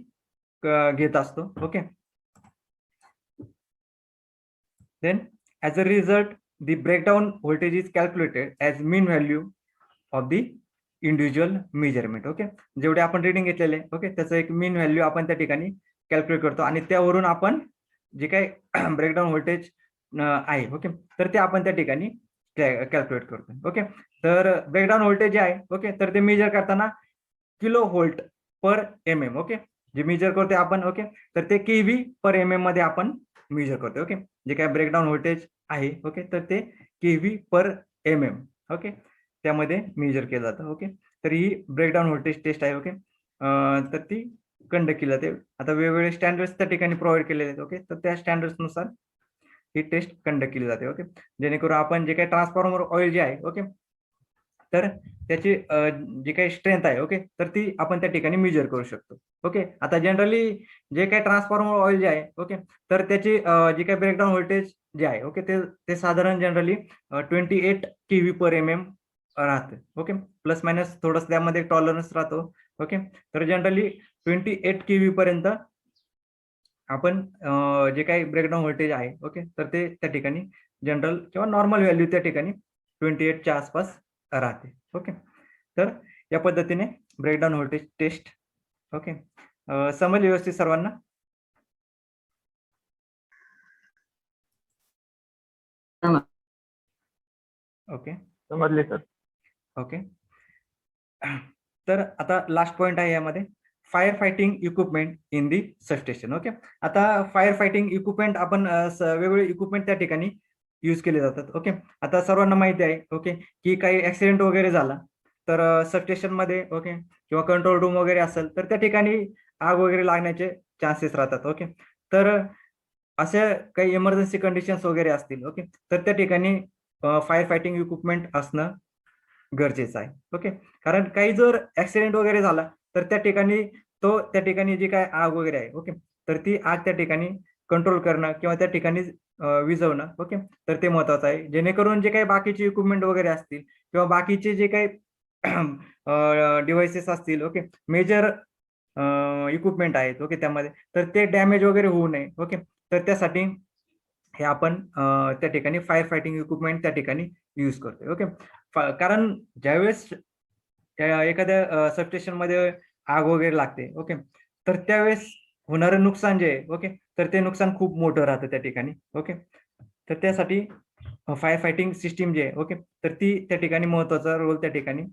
[SPEAKER 1] घेत असतो. Okay, then as a result the breakdown voltage is calculated as mean value of the individual measurement. Okay, जेवढे आपण रिडिंग घेतलेले, ओके, त्याचं एक मीन व्हॅल्यू आपण त्या ठिकाणी कॅल्क्युलेट करतो, आणि त्यावरून आपण जे काही ब्रेकडाऊन व्होल्टेज आहे, ओके, तर ते आपण त्या ठिकाणी कॅल्क्युलेट करतो. ओके, तर ब्रेकडाऊन व्होल्टेज जे आहे, ओके, तर ते मेजर करताना किलो व्होल्ट पर MM, ओके, जे मेजर करतोय आपण, ओके, तर ते केव्ही पर MM मध्ये आपण मेजर करतोय. ओके, जे काय ब्रेकडाऊन व्होल्टेज आहे, ओके, तर ते केव्ही पर MM, ओके, त्यामध्ये मेजर केलं जातं. ओके, तर ही ब्रेकडाऊन व्होल्टेज टेस्ट आहे. ओके, तर ती कंडक्ट केली जाते. आता वेगवेगळे स्टँडर्ड्स त्या ठिकाणी प्रोव्हाइड केलेले आहेत. ओके, तर त्या स्टँडर्ड्स नुसार ही टेस्ट कंडक्ट केली जाते. ओके, जेणेकरून आपण जे काही ट्रान्सफॉर्मर ऑइल जे आहे, ओके, तर त्याची जी काही स्ट्रेंथ आहे, ओके, तर ती आपण त्या ठिकाणी मेजर करू शकतो. ओके, आता जनरली जे काही ट्रान्सफॉर्मर ऑइल जे आहे, ओके, तर त्याची जे काही ब्रेकडाऊन व्होल्टेज जे आहे, ओके, ते साधारण जनरली 28 kV पर MM राहते. ओके, प्लस मायनस थोडंसं त्यामध्ये टॉलरन्स राहतो. ओके, तर जनरली 28 kV पर्यंत आपण जे काही ब्रेकडाऊन व्होल्टेज आहे, ओके, तर ते त्या ठिकाणी जनरल किंवा नॉर्मल व्हॅल्यू त्या ठिकाणी 28 च्या आसपास राहते. ओके, तर या पद्धतीने ब्रेकडाऊन व्होल्टेज टेस्ट. ओके, समजले व्यवस्थित सर्वांना? ओके,
[SPEAKER 2] समजले सर.
[SPEAKER 1] ओके. तर आता लास्ट पॉइंट आहे यामध्ये fire fighting equipment in the substation. Okay. आता फायर फायटिंग इक्विपमेंट आपण वेगवेगळे इक्विपमेंट त्या ठिकाणी यूज केले जातात. ओके. आता सर्वांना माहिती आहे ओके की काही ऍक्सिडेंट वगैरे झाला तर सबस्टेशन मध्ये ओके किंवा कंट्रोल रूम वगैरे असेल तर त्या ठिकाणी आग वगैरे लागण्याचे चान्सेस राहतात. ओके. तर अशा काही इमर्जन्सी कंडिशन्स वगैरे असतील ओके तर त्या ठिकाणी फायर फायटिंग इक्विपमेंट असणं गरजेचं आहे. ओके. कारण काही जर ऍक्सिडेंट वगैरे झाला तर त्या ठिकाणी जी काय आग वगैरे आहे ओके तर ती आग त्या ठिकाणी कंट्रोल करणं किंवा त्या ठिकाणी विझवणं ओके तर ते महत्वाचं आहे. जेणेकरून जे काही बाकीचे इक्विपमेंट वगैरे असतील किंवा बाकीचे जे काही डिव्हाइसेस असतील ओके मेजर इक्विपमेंट आहेत ओके त्यामध्ये तर ते डॅमेज वगैरे होऊ नये ओके तर त्यासाठी हे आपण त्या ठिकाणी फायर फायटिंग इक्विपमेंट त्या ठिकाणी यूज करतोय. ओके. कारण ज्यावेळेस एखाद्या सबस्टेशन मध्ये आग वगैरे लागते ओके तर त्यावेळेस होणारं नुकसान जे आहे ओके तर ते नुकसान खूप मोठं राहतं त्या ठिकाणी. ओके. तर त्यासाठी फायर फायटिंग सिस्टीम जे आहे ओके तर ती त्या ठिकाणी महत्वाचा रोल त्या ठिकाणी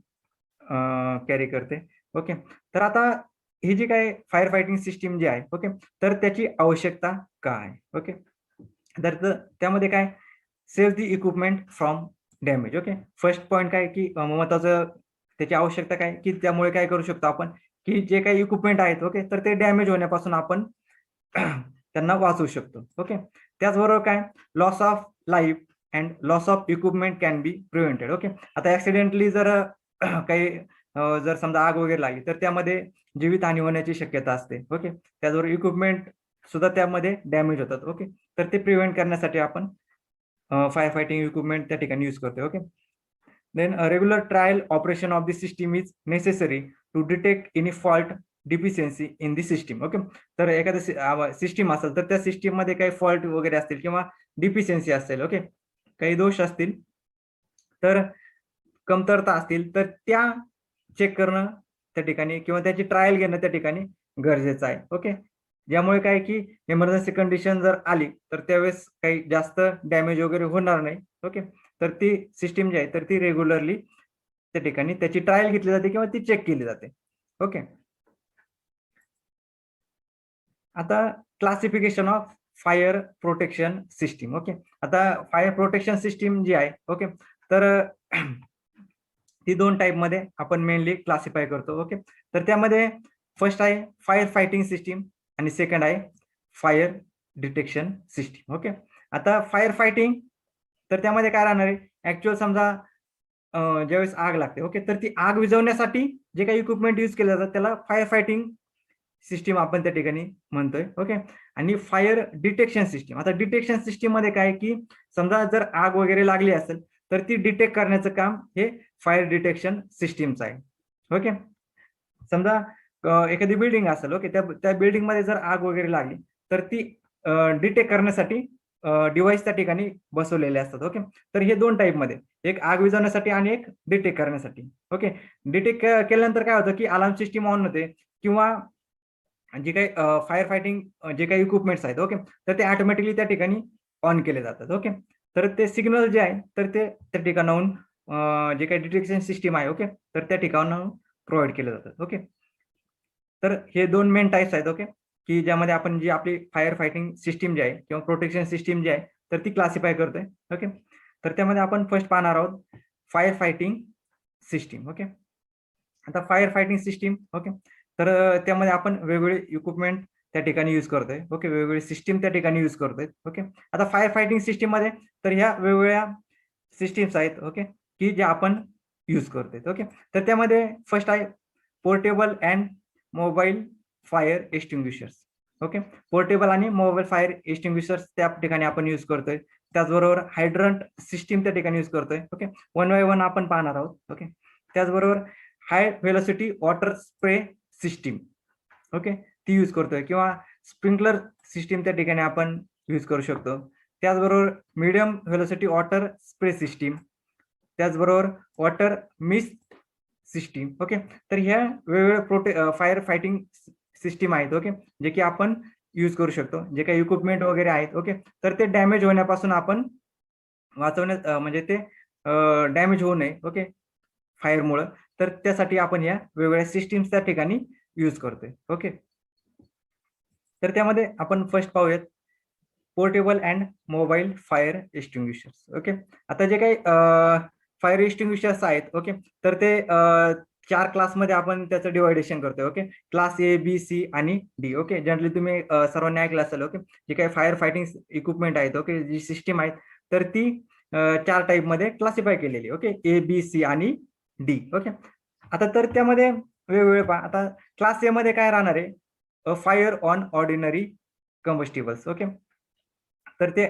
[SPEAKER 1] कॅरी करते. ओके. तर आता ही जी काय फायर फायटिंग सिस्टीम जी आहे ओके तर त्याची आवश्यकता काय आहे. ओके. तर त्यामध्ये काय save the equipment from damage. Okay. First point काय की महत्वाचं त्याची आवश्यकता काय की त्यामुळे काय करू शकतो आपण की जे काही इक्विपमेंट आहेत ओके तर ते डॅमेज होण्यापासून आपण त्यांना वाचवू शकतो. ओके. त्याचबरोबर काय loss of life and loss of equipment can be prevented. Okay. आता ऍक्सिडेंटली जर काही जर समजा आग वगैरे लागली तर त्यामध्ये जीवितहानी होण्याची शक्यता असते. ओके. त्याचबरोबर इक्विपमेंट सुद्धा त्यामध्ये डॅमेज होतात. ओके. तर ते प्रिव्हेंट करण्यासाठी आपण फायर फायटिंग इक्विपमेंट त्या ठिकाणी यूज करतोय. Okay. Then regular trial operation of the system is necessary to detect any fault deficiency in the system. Okay. तर एखादं सिस्टीम असेल तर त्या सिस्टीम मध्ये काही फॉल्ट वगैरे असतील किंवा डिफिशियन्सी असेल ओके काही दोष असतील तर कमतरता असतील तर त्या चेक करणं त्या ठिकाणी किंवा त्याची ट्रायल घेणं त्या ठिकाणी गरजेचं आहे. ओके. ज्यामुळे काय की इमर्जन्सी कंडिशन जर आली तर त्यावेळेस काही जास्त डॅमेज वगैरे होणार नाही. ओके. तर ती सिस्टीम जी आहे तर ती रेग्युलरली त्या ठिकाणी त्याची ट्रायल घेतली जाते किंवा ती चेक केली जाते. ओके. आता classification of fire protection system. Okay. आता फायर प्रोटेक्शन सिस्टीम जी आहे ओके तर ती दोन टाईप मध्ये आपण मेनली क्लासिफाय करतो. ओके. तर त्यामध्ये फर्स्ट आहे फायर फायटिंग सिस्टीम आणि सेकंड आहे फायर डिटेक्शन सिस्टीम. ओके. आता फायर फायटिंग तर त्यामध्ये काय राहणार आहे ऍक्च्युअल समजा ज्यावेळेस आग लागते ओके तर ती आग विझवण्यासाठी जे काही इक्विपमेंट यूज केले जातात त्याला फायर फायटिंग सिस्टीम आपण त्या ठिकाणी म्हणतोय. ओके. आणि फायर डिटेक्शन सिस्टीम आता डिटेक्शन सिस्टीम मध्ये काय की समजा जर आग वगैरे लागली असेल तर ती डिटेक्ट करण्याचं काम हे फायर डिटेक्शन सिस्टीमचं आहे. ओके. समजा एखादी बिल्डिंग असेल ओके त्या बिल्डिंग मध्ये जर आग वगैरे लागली तर ती डिटेक्ट करण्यासाठी डिव्हाइस त्या ठिकाणी बसवलेले असतात. ओके. तर हे दोन टाईप मध्ये एक आग विझवण्यासाठी आणि एक डिटेक्ट करण्यासाठी. ओके. डिटेक्ट केल्यानंतर काय होतं की अलार्म सिस्टीम ऑन होते किंवा जे काही फायर फायटिंग जे काही इक्विपमेंट्स आहेत ओके तर ते ऑटोमॅटिकली त्या ठिकाणी ऑन केले जातात. ओके. तर ते सिग्नल जे आहे तर ते त्या ठिकाणाहून जे काही डिटेक्शन सिस्टीम आहे ओके तर त्या ठिकाणाहून प्रोव्हाइड केले जातात. ओके. तर हे दोन मेन टाइप्स आहेत. ओके. की ज्यामध्ये आपण जी आपली फायर फायटिंग सिस्टीम जी आहे किंवा प्रोटेक्शन सिस्टीम जी आहे तर ती क्लासिफाय करतोय. ओके. तर त्यामध्ये आपण फर्स्ट पाहणार आहोत फायर फायटिंग सिस्टीम. ओके. आता फायर फायटिंग सिस्टीम ओके तर त्यामध्ये आपण वेगवेगळे इक्विपमेंट त्या ठिकाणी यूज करतोय. ओके. वेगवेगळे सिस्टीम त्या ठिकाणी यूज करतोय. ओके. आता फायर फायटिंग सिस्टीम मध्ये तर ह्या वेगवेगळ्या सिस्टीम्स आहेत ओके की ज्या आपण यूज करतोय. ओके. तर त्यामध्ये फर्स्ट आहे portable and mobile fire extinguishers. Okay. Portable आणि मोबाईल फायर एक्सटिंग्विशर्स त्या ठिकाणी आपण यूज करतोय. त्याचबरोबर हायड्रंट सिस्टीम त्या ठिकाणी यूज करतोय. ओके. वन बाय वन आपण पाहणार आहोत. ओके. त्याचबरोबर high velocity water spray system okay ती यूज करतोय किंवा स्प्रिंकलर सिस्टीम त्या ठिकाणी आपण यूज करू शकतो. त्याचबरोबर medium velocity water spray system त्याचबरोबर वॉटर मिस्ट सिस्टीम. ओके. तर ह्या वेगवेगळ्या फायर फायटिंग सिस्टीम आहेत ओके जे की आपण यूज करू शकतो. जे काही इक्विपमेंट वगैरे आहेत ओके तर ते डॅमेज होण्यापासून आपण वाचवण्यात म्हणजे ते डॅमेज होऊ नये ओके फायरमुळं, तर त्यासाठी आपण या वेगवेगळ्या सिस्टीम्स त्या ठिकाणी यूज करतोय. ओके, तर त्यामध्ये आपण फर्स्ट पाहूयात portable and mobile fire extinguishers. Okay, आता जे काही फायर एक्सटिंग्विशर्स आहेत, ओके, तर ते 4 क्लासमध्ये आपण त्याचं डिवायडेशन करतोय. Okay, class A, B, C आणि डी. ओके, जनरली तुम्ही सर्वांनी ऐकलं असेल. ओके, जे काही फायर फायटिंग इक्विपमेंट आहेत, ओके, जी सिस्टीम आहेत, तर ती 4 टाईप मध्ये क्लासिफाय केलेली. ओके, ए, बी, सी आणि डी. ओके, आता तर त्यामध्ये वेगवेगळे पहा. आता क्लास ए मध्ये काय राहणार आहे, फायर ऑन ऑर्डिनरी कंबस्टिबल्स. ओके, तर ते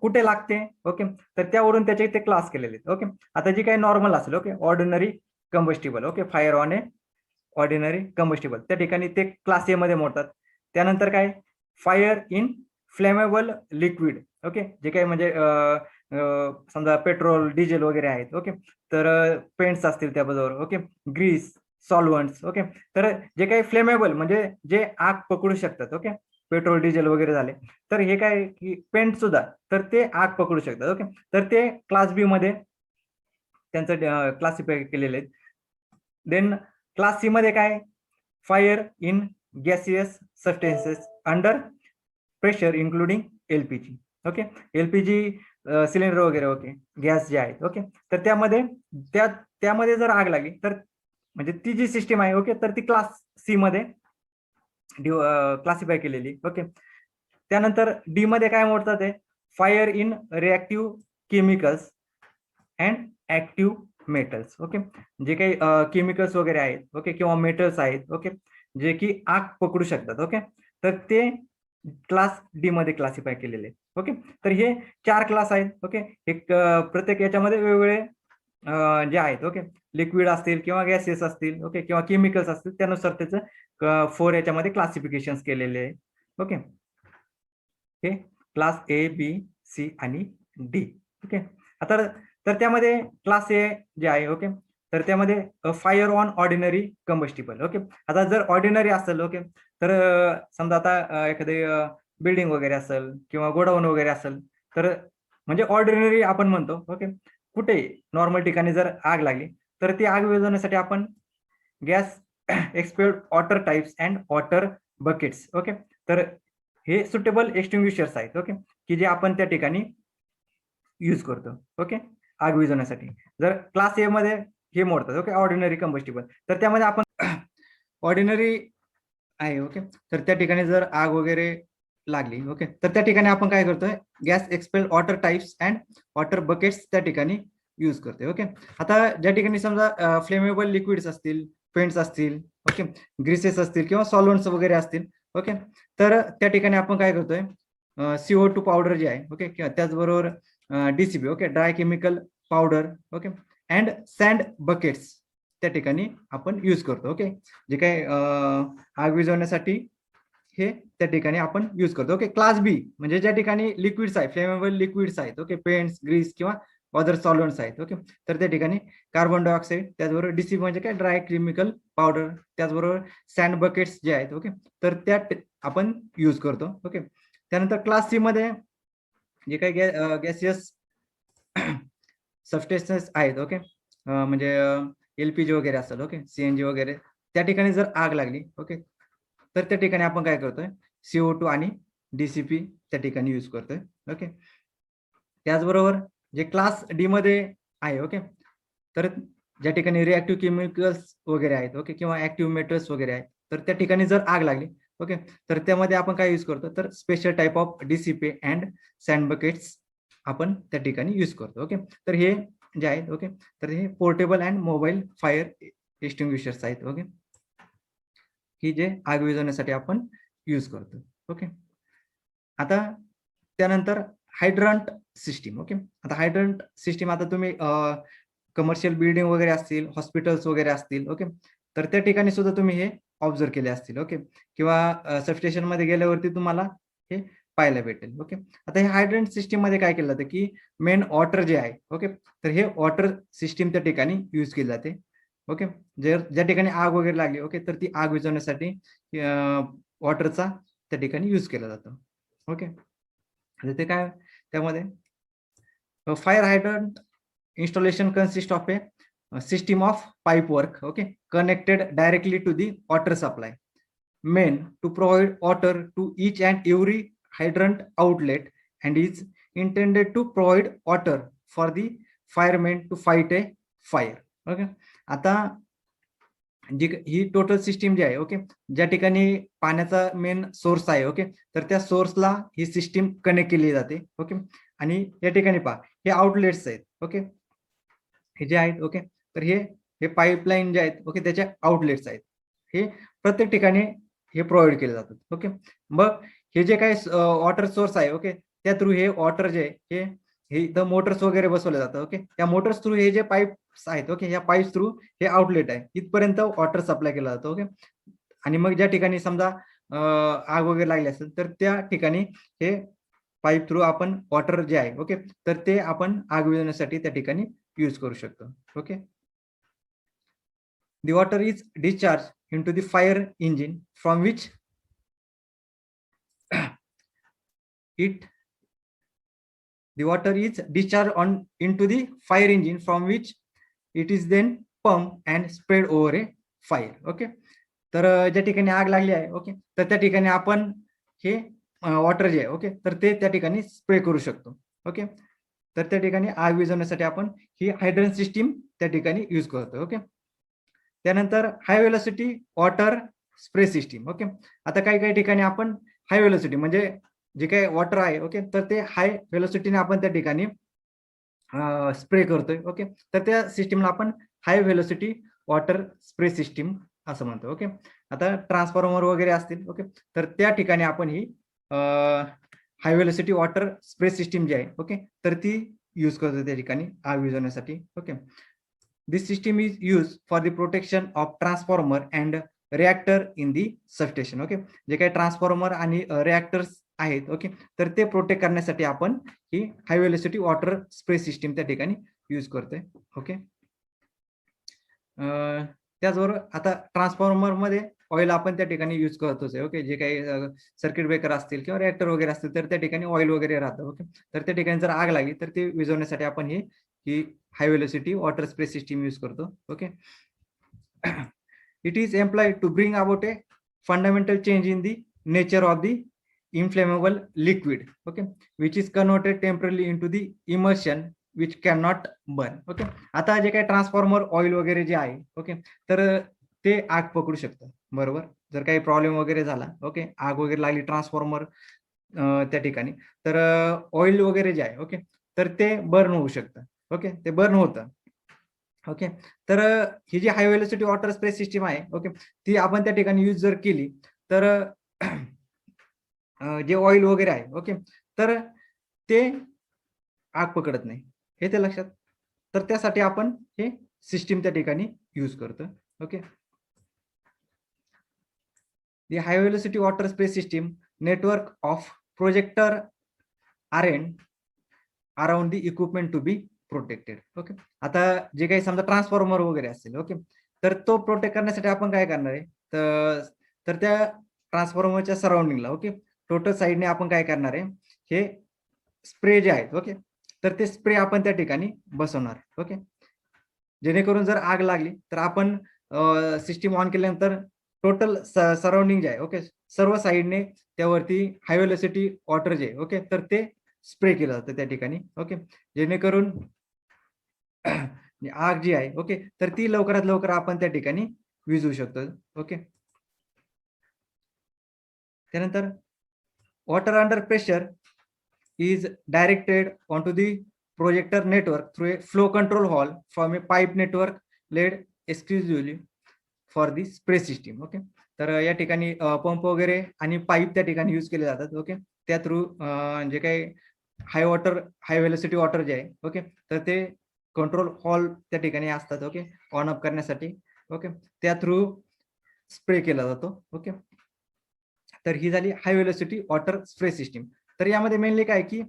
[SPEAKER 1] कुठे लागते. ओके, तर त्यावरून त्याचे ते क्लास केलेले आहेत. ओके, आता जी काही नॉर्मल असेल, okay, ordinary combustible, okay, fire on A ordinary combustible, त्या ठिकाणी ते क्लास ए मध्ये मोडतात. त्यानंतर काय, fire in flammable liquid. Okay, जे काही म्हणजे समजा पेट्रोल, डिझेल वगैरे आहेत. ओके, तर पेंट्स असतील त्याबरोबर. Okay, Greece, सॉल्व्हंट्स. ओके, तर जे काही फ्लेमेबल म्हणजे जे आग पकडू शकतात. ओके, पेट्रोल, डिझेल वगैरे झाले, तर हे काय की पेंट सुद्धा, तर ते आग पकडू शकतात. ओके, तर ते क्लास बी मध्ये त्यांचं क्लासिफाय केलेले आहेत. देन क्लास सी मध्ये काय, fire in gaseous substances under pressure including LPG. Okay, LPG cylinder वगैरे, ओके, गॅस जे आहेत. ओके, तर त्यामध्ये जर आग लागली, तर म्हणजे ती जी सिस्टीम आहे, ओके, तर ती क्लास सी मध्ये क्लासिफाय केलेली. ओके, त्यानंतर डी मध्ये काय मोडतात आहे, fire in reactive chemicals and active metals. Okay, जे काही केमिकल्स वगैरे आहेत, ओके, किंवा मेटल्स आहेत, ओके, जे की आग पकडू शकतात. ओके, तर ते क्लास डी मध्ये क्लासिफाय केलेले. ओके, तर हे 4 क्लास आहेत. ओके, एक प्रत्येक याच्यामध्ये वेगवेगळे जे आहेत. ओके, लिक्विड असतील किंवा गॅसेस असतील, ओके, किंवा केमिकल्स असतील, त्यानुसार त्याचं 4 याच्यामध्ये क्लासिफिकेशन केलेले आहे. ओके, हे क्लास ए, बी, सी आणि डी. ओके, आता तर त्यामध्ये क्लास ए जे आहे, ओके, तर त्यामध्ये fire on ordinary combustible. Okay, आता जर ऑर्डिनरी असेल, ओके, तर समजा आता एखादी बिल्डिंग वगैरे असेल किंवा गोडाऊन वगैरे असेल, तर म्हणजे ऑर्डिनरी आपण म्हणतो. ओके, कुठे नॉर्मल ठिकाणी जर आग लागली, तर ती आग विझवण्यासाठी आपण gas expelled water types and water buckets. Okay, तर हे सुटेबल एक्सटिंग्विशर्स आहेत. ओके, की जे आपण त्या ठिकाणी यूज करतो. ओके, आग विझवण्यासाठी. जर क्लास ए मध्ये हे मोडतात. ओके, ऑर्डिनरी कंबस्टिबल, तर त्यामध्ये आपण ऑर्डिनरी आहे. ओके, तर त्या ठिकाणी जर आग वगैरे लागली, ओके, तर त्या ठिकाणी आपण काय करतोय, gas expel water types and water buckets त्या ठिकाणी यूज करतोय. ओके, आता ज्या ठिकाणी समजा फ्लेमेबल लिक्विड्स असतील, पेंट्स असतील, ओके, ग्रीसेस असतील किंवा सॉल्व्हंट्स वगैरे असतील. ओके, तर त्या ठिकाणी आपण काय करतोय, CO2 पावडर जे आहे, ओके, किंवा त्याचबरोबर DCP, okay, dry chemical powder, okay, and sand buckets त्या ठिकाणी आपण यूज करतो. ओके, जे काही आग विझवण्यासाठी हे त्या ठिकाणी आपण यूज करतो. ओके, क्लास बी म्हणजे ज्या ठिकाणी लिक्विड्स आहेत, फ्लेमेबल लिक्विड्स आहेत, ओके, पेंट्स, ग्रीस किंवा अदर सॉल्व्हंट्स आहेत. ओके, तर त्या ठिकाणी कार्बन डायऑक्साईड, त्याचबरोबर DCP म्हणजे काय, ड्राय केमिकल पावडर, त्याचबरोबर सँड बकेट्स जे आहेत. ओके, तर त्या आपण यूज करतो. ओके, त्यानंतर क्लास सी मध्ये जे काही गॅसियस सबस्टेन्सेस आहेत. ओके, म्हणजे एलपीजी वगैरे असेल, ओके, CNG वगैरे, त्या ठिकाणी जर आग लागली, ओके, तर त्या ठिकाणी आपण काय करतोय, CO2 आणि DCP त्या ठिकाणी यूज करतोय. ओके, त्याचबरोबर जे क्लास डी मध्ये आहे, ओके, तर ज्या ठिकाणी रिएक्टिव्ह केमिकल्स वगैरे आहेत, ओके, किंवा ऍक्टिव्ह मेटल्स वगैरे आहेत, तर त्या ठिकाणी जर आग लागली, ओके, तर त्यामध्ये आपण काय यूज करतो, तर special type of DCP and sand buckets आपण त्या ठिकाणी यूज करतो. ओके, तर हे जे आहेत, ओके, तर हे portable and mobile fire extinguishers आहेत. ओके, की जे आग विझवण्यासाठी आपण यूज करतो. ओके, आता त्यानंतर हायड्रंट सिस्टीम. ओके, आता हायड्रंट सिस्टीम, आता तुम्ही कमर्शियल बिल्डिंग वगैरे असतील, हॉस्पिटल्स वगैरे असतील, ओके, तर त्या ठिकाणी सुद्धा तुम्ही हे ऑब्झर्व केले असतील. ओके, किंवा सबस्टेशन मध्ये गेल्यावरती तुम्हाला हे पाहायला भेटेल. ओके, आता हे हायड्रंट सिस्टीम मध्ये काय केलं जातं, की मेन वॉटर जे आहे, ओके, तर हे वॉटर सिस्टीम त्या ठिकाणी यूज केली जाते. ओके, ज्या ठिकाणी आग वगैरे लागली, ओके, तर ती आग विझवण्यासाठी वॉटरचा त्या ठिकाणी यूज केला जातो. ओके, ते काय, त्यामध्ये fire hydrant installation consists of a system of pipe work, okay, connected directly to the water supply, meant to provide water to each and every hydrant outlet, and is intended to provide water for the firemen to fight a fire. Okay, आता जी ही total system जी आहे, okay, ज्या ठिकाणी पाण्याचा main source आहे, okay, तर त्या सोर्सला ही सिस्टीम कनेक्ट केली जाते. ओके, आणि या ठिकाणी पहा हे आउटलेट्स आहेत. ओके, हे जे आहेत, ओके, तर हे पाईपलाईन जे आहेत, ओके, त्याचे आउटलेट्स आहेत. हे प्रत्येक ठिकाणी हे प्रोव्हाइड केले जातात. ओके, मग हे जे काही वॉटर सोर्स आहे, ओके, त्या थ्रू हे वॉटर जे हे हे इथं मोटर्स वगैरे बसवले जातात. ओके, त्या मोटर्स थ्रू हे जे पाईप्स आहेत, ओके, ह्या पाईप्स थ्रू हे आउटलेट आहे इथपर्यंत वॉटर सप्लाय केलं जातं. ओके, आणि मग ज्या ठिकाणी समजा आग वगैरे लागली असेल तर त्या ठिकाणी हे पाईप थ्रू आपण वॉटर जे आहे, ओके, तर ते आपण आग विझवण्यासाठी त्या ठिकाणी यूज करू शकतो. Okay, the water is discharged into the fire engine from which the water is discharged into the fire engine from which it is then pumped and spread over a fire. Okay, तर ज्या ठिकाणी आग लागली आहे, okay, तर त्या ठिकाणी आपण हे वॉटर जे आहे, ओके, तर ते त्या ठिकाणी स्प्रे करू शकतो. ओके, तर त्या ठिकाणी आग विझवण्यासाठी आपण ही हायड्रंट सिस्टीम त्या ठिकाणी यूज करतो. ओके, त्यानंतर high velocity water spray system. Okay, आता काही ठिकाणी आपण हाय वेलोसिटी म्हणजे जे काही वॉटर आहे, ओके, तर ते हाय वेलोसिटीने आपण त्या ठिकाणी स्प्रे करतोय. ओके, तर त्या सिस्टीमला आपण हाय वेलोसिटी वॉटर स्प्रे सिस्टीम असं म्हणतो. ओके, आता ट्रान्सफॉर्मर वगैरे असतील, ओके, तर त्या ठिकाणी आपण ही high velocity water spray system जी आहे, ओके, तर ती यूज करतो त्या ठिकाणी आग विझवण्यासाठी. Okay, this system is use for the protection of transformer and reactor in the substation. Okay, जे काही ट्रान्सफॉर्मर आणि रिॲक्टर्स आहेत, ओके, तर ते प्रोटेक्ट करण्यासाठी आपण ही high velocity water spray system त्या ठिकाणी यूज करतोय. ओके, त्याचबरोबर आता ट्रान्सफॉर्मर मध्ये ऑइल आपण त्या ठिकाणी यूज करतोच आहे. ओके, जे काही सर्किट ब्रेकर असतील किंवा रिॲक्टर वगैरे असतील तर त्या ठिकाणी ऑइल वगैरे राहतं. ओके, तर त्या ठिकाणी जर आग लागली तर ते विझवण्यासाठी आपण ही high velocity water spray system use करतो. Okay, it is employed to bring about a fundamental change in the nature of the inflammable liquid, okay, which is converted temporarily into the emulsion which cannot burn. Okay, आता जे काही transformer oil वगैरे जे आहे, okay, तर ते आग पकडू शकतं. बरोबर, जर काही प्रॉब्लेम वगैरे झाला, ओके, आग वगैरे लागली ट्रान्सफॉर्मर त्या ठिकाणी, तर ऑइल वगैरे जे आहे, ओके, तर ते बर्न होऊ शकतं. ओके, ते बर्न होतं. ओके, तर ही जी हाय वेलोसिटी वॉटर स्प्रे सिस्टीम आहे, ओके, ती आपण त्या ठिकाणी यूज जर केली तर जे ऑइल वगैरे आहे, ओके, तर ते आग पकडत नाही. हे ते लक्षात, तर त्यासाठी आपण हे सिस्टीम त्या ठिकाणी यूज करतो. Okay, the high velocity water spray system network of projector around the equipment to be protected. Okay, आता जे काही समजा ट्रान्सफॉर्मर वगैरे असेल, ओके, तर तो प्रोटेक्ट करण्यासाठी आपण काय करणार आहे, तर त्या ट्रान्सफॉर्मरच्या सराउंडिंगला, ओके, टोटल साईडने आपण काय करणार आहे, हे स्प्रे जे आहेत, ओके, तर ते स्प्रे आपण त्या ठिकाणी बसवणार. ओके, जेणेकरून जर आग लागली तर आपण सिस्टीम ऑन केल्यानंतर टोटल सराउंडिंग जे आहे, ओके, सर्व साईडने त्यावरती हाय वेलोसिटी वॉटर जे, ओके, तर ते स्प्रे केलं जातं त्या ठिकाणी. ओके, जेणेकरून आग जी आहे, ओके, तर ती लवकरात लवकर आपण त्या ठिकाणी विझवू शकतो. ओके, त्यानंतर water under pressure is directed onto the projector network through a flow control hall from a pipe network led exclusively for the spray system. Okay, तर या ठिकाणी पंप वगैरे आणि पाईप त्या ठिकाणी यूज केले जातात. ओके, त्या थ्रू जे काही हाय वेलोसिटी वॉटर जे आहे, ओके, तर ते कंट्रोल हॉल त्या ठिकाणी असतात. ओके, ऑन ऑफ करण्यासाठी. ओके, त्या थ्रू स्प्रे केला जातो. ओके, तर ही झाली हाय वेलोसिटी वॉटर स्प्रे सिस्टीम. तर यामध्ये मेनली काय की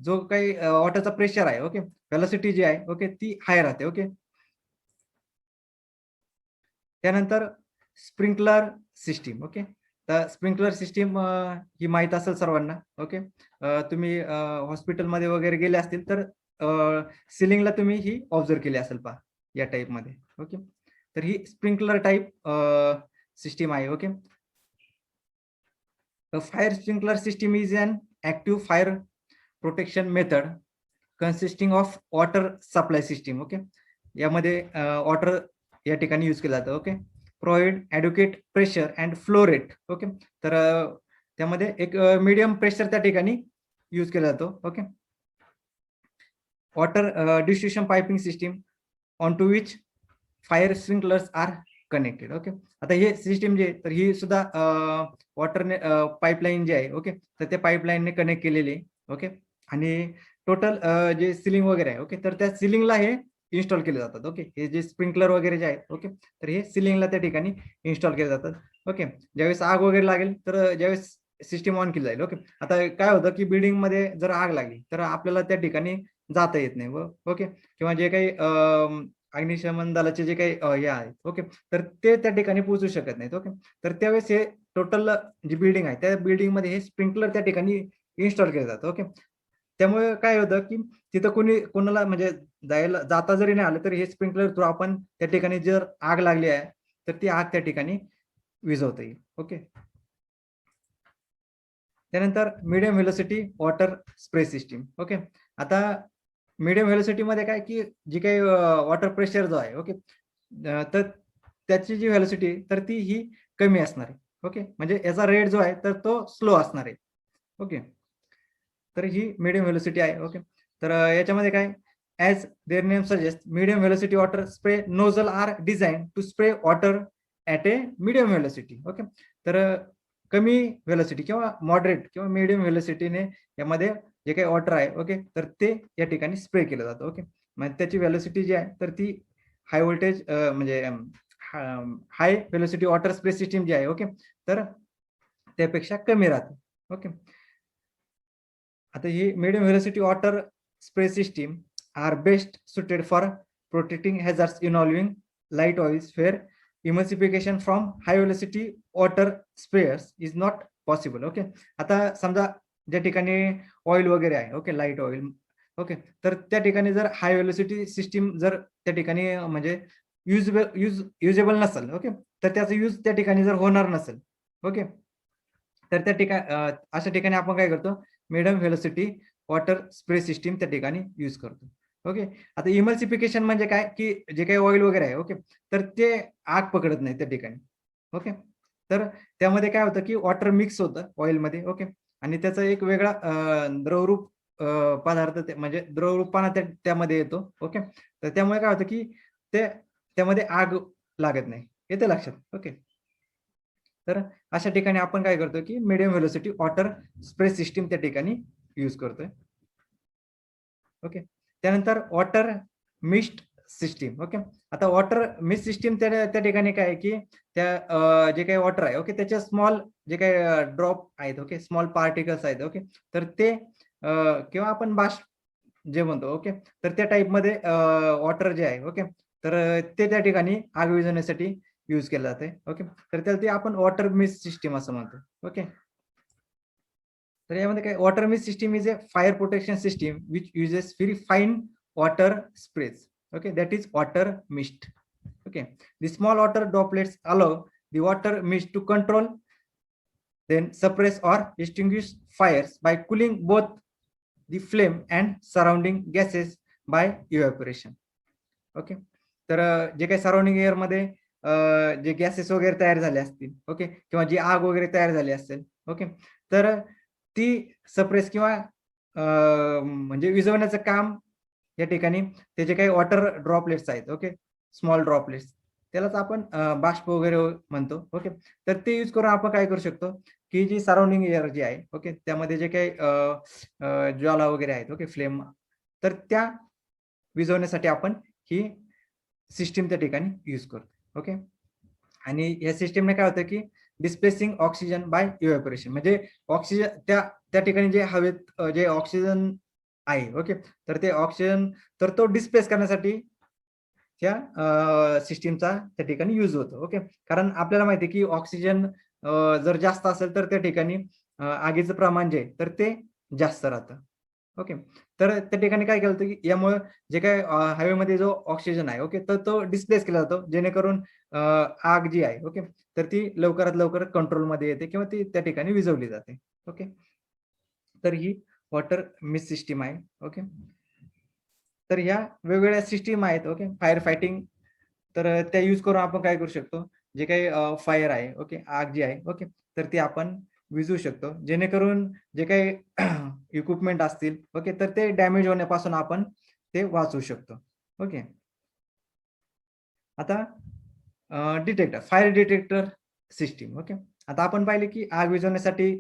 [SPEAKER 1] जो काही वॉटरचा प्रेशर आहे, ओके, वेलोसिटी जी आहे, ओके, ती हाय राहते. ओके, त्यानंतर स्प्रिंकलर सिस्टीम. ओके, तर स्प्रिंकलर सिस्टीम ही माहीत असेल सर्वांना. ओके, तुम्ही हॉस्पिटलमध्ये वगैरे गेले असतील तर सिलिंगला तुम्ही ही ऑब्झर्व केली असेल पहा. या टाईपमध्ये. ओके, तर ही स्प्रिंकलर टाईप सिस्टीम आहे. Okay, fire sprinkler system is an active fire protection method consisting of water supply system. Okay, यामध्ये वॉटर या ठिकाणी यूज केलं जातं. Okay, provide adequate pressure and flow rate. Okay, तर त्यामध्ये एक मीडियम प्रेशर त्या ठिकाणी यूज केला जातो. Okay, water distribution piping system on to which fire sprinklers are connected. Okay, आता हे सिस्टीम जे तर ही सुद्धा वॉटरने पाईपलाईन जे आहे. ओके, तर त्या पाईपलाईनने कनेक्ट केलेली आहे. ओके, आणि टोटल जे सिलिंग वगैरे आहे. ओके, तर त्या सिलिंगला हे इन्स्टॉल केले जातात. ओके, हे जे स्प्रिंकलर वगैरे जे आहेत. ओके, तर हे सिलिंगला त्या ठिकाणी इन्स्टॉल केले जातात. ओके, ज्यावेळेस आग वगैरे लागेल तर ज्यावेळेस सिस्टीम ऑन केली जाईल. ओके, आता काय होतं की बिल्डिंग मध्ये जर आग लागली तर आपल्याला त्या ठिकाणी जाता येत नाही. ओके, किंवा जे काही अग्निशमन दलाचे जे काही हे आहेत. ओके, तर ते त्या ठिकाणी पोहोचू शकत नाहीत. ओके, तर त्यावेळेस हे टोटल जी बिल्डिंग आहे त्या बिल्डिंग मध्ये हे स्प्रिंकलर त्या ठिकाणी इन्स्टॉल केलं जातं. ओके, त्यामुळे काय होतं की तिथं कोणाला म्हणजे जाता जरी नाही आलं तरी हे स्प्रिंकलर थ्रू आपण त्या ठिकाणी जर आग लागली आहे तर ती आग त्या ठिकाणी विझवता येईल. ओके, त्यानंतर medium velocity water spray system. Okay, आता मीडियम व्हेलोसिटी मध्ये काय की जी काही वॉटर प्रेशर जो आहे. ओके, तर त्याची जी व्हेलोसिटी तर ती ही कमी असणार आहे. ओके, म्हणजे याचा रेट जो आहे तर तो स्लो असणार आहे. ओके, तर ही मीडियम व्हेलोसिटी आहे. ओके, तर याच्यामध्ये काय as their name suggest medium velocity water spray nozzle are design to spray water at a medium velocity. Okay, तर कमी व्हेलोसिटी किंवा मॉडरेट किंवा मीडियम व्हेलोसिटीने यामध्ये जे काही वॉटर आहे. ओके, तर ते या ठिकाणी स्प्रे केलं जातं. ओके, म्हणजे त्याची व्हेलोसिटी जी आहे तर ती हाय व्होल्टेज म्हणजे high velocity water spray system जी आहे. ओके, तर त्यापेक्षा कमी राहते. ओके, आता ही medium velocity water spray system are best suited for protecting hazards involving light oils fair emulsification from high velocity water sprayers is not possible. Okay, आता समजा ज्या ठिकाणी ऑइल वगैरे आहे. Okay, light oil. ओके, तर त्या ठिकाणी जर हाय व्हेलोसिटी सिस्टीम जर त्या ठिकाणी म्हणजे युजेबल नसेल. ओके, तर त्याचा यूज त्या ठिकाणी जर होणार नसेल. ओके, तर त्या ठिकाणी अशा ठिकाणी आपण काय करतो medium velocity water spray system त्या ठिकाणी यूज करतो. ओके, आता इमल्सिफिकेशन म्हणजे काय की जे काही ऑइल वगैरे आहे. ओके, तर ते आग पकडत नाही त्या ठिकाणी. ओके, तर त्यामध्ये काय होतं की वॉटर मिक्स होतं ऑइलमध्ये. ओके, आणि त्याचा एक वेगळा द्रवरूप पदार्थ म्हणजे द्रवरूपपणा त्यामध्ये येतो. ओके, तर त्यामुळे काय होतं की त्यामध्ये आग लागत नाही. येते लक्षात. ओके, तर अशा ठिकाणी आपण काय करतो की medium velocity water spray system त्या ठिकाणी यूज करतोय. ओके, त्यानंतर वॉटर मिस्ट सिस्टीम. ओके, आता वॉटर मिस्ट सिस्टीम त्या ठिकाणी काय आहे की त्या जे काही वॉटर आहे. ओके, त्याचे स्मॉल जे काही ड्रॉप आहेत. ओके, स्मॉल पार्टिकल्स आहेत. ओके, तर ते किंवा आपण बाष्प जे म्हणतो. ओके, तर त्या टाईपमध्ये वॉटर जे आहे. ओके, तर ते त्या ठिकाणी आग विझवण्यासाठी यूज केलं जाते. ओके, तर त्याला ते आपण वॉटर मिस्ट सिस्टीम असं म्हणतो. ओके, तर यामध्ये काय water mist system is a fire protection system which uses very fine water sprays. Okay, that is water mist. Okay, the small water droplets allow the water mist to control then suppress or extinguish fires by cooling both the flame and surrounding gases by evaporation. Okay, तर जे काही surrounding air मध्ये जे gases वगैरे तयार झाले असतील. Okay, किंवा जी आग वगैरे तयार झाली असेल. ओके, तर ती सप्रेस किंवा म्हणजे विझवण्याचं काम या ठिकाणी ते जे काही वॉटर ड्रॉपलेट्स आहेत. ओके, स्मॉल ड्रॉपलेट्स त्यालाच आपण बाष्प वगैरे म्हणतो. ओके, तर ते यूज करून आपण काय करू शकतो की जी सराउंडिंग एअर जी आहे. ओके, त्यामध्ये जे काही ज्वाला वगैरे आहेत. ओके, फ्लेम, तर त्या विझवण्यासाठी आपण ही सिस्टीम त्या ठिकाणी यूज करतो. ओके, आणि या सिस्टीमने काय होतं की डिस्प्लेसिंग ऑक्सिजन बाय इव्हॅपोरेशन म्हणजे ऑक्सिजन त्या ठिकाणी जे हवेत जे ऑक्सिजन आहे. ओके, तर ते ऑक्सिजन तर तो डिस्प्लेस करण्यासाठी त्या सिस्टीमचा त्या ठिकाणी यूज होतो. ओके, कारण आपल्याला माहिती आहे की ऑक्सिजन जर जास्त असेल तर त्या ठिकाणी आगीचं प्रमाण जे तर ते जास्त राहतं. ओके. तर त्या ठिकाणी काय केलं होतं की यामुळे जे काही हवेमध्ये जो ऑक्सिजन आहे ओके, तर तो डिस्प्लेस केला जातो जेणेकरून आग जी आहे ओके, तर ती लवकरात लवकर कंट्रोलमध्ये येते किंवा ती त्या ठिकाणी विझवली जाते. ओके. तर ही वॉटर मिस्ट सिस्टीम आहे. ओके. तर ह्या वेगवेगळ्या सिस्टीम आहेत ओके, फायर फायटिंग. तर त्या यूज करून आपण काय करू शकतो, जे काही फायर आहे ओके, आग जी आहे ओके, तर ती आपण विझवू शकतो जेणेकरून जे काही इक्विपमेंट असतील ओके, तर ते डॅमेज होण्यापासून आपण ते वाचवू शकतो. ओके. आता detector, fire detector system. Okay. आता आपण पाहिले की आग विझवण्यासाठी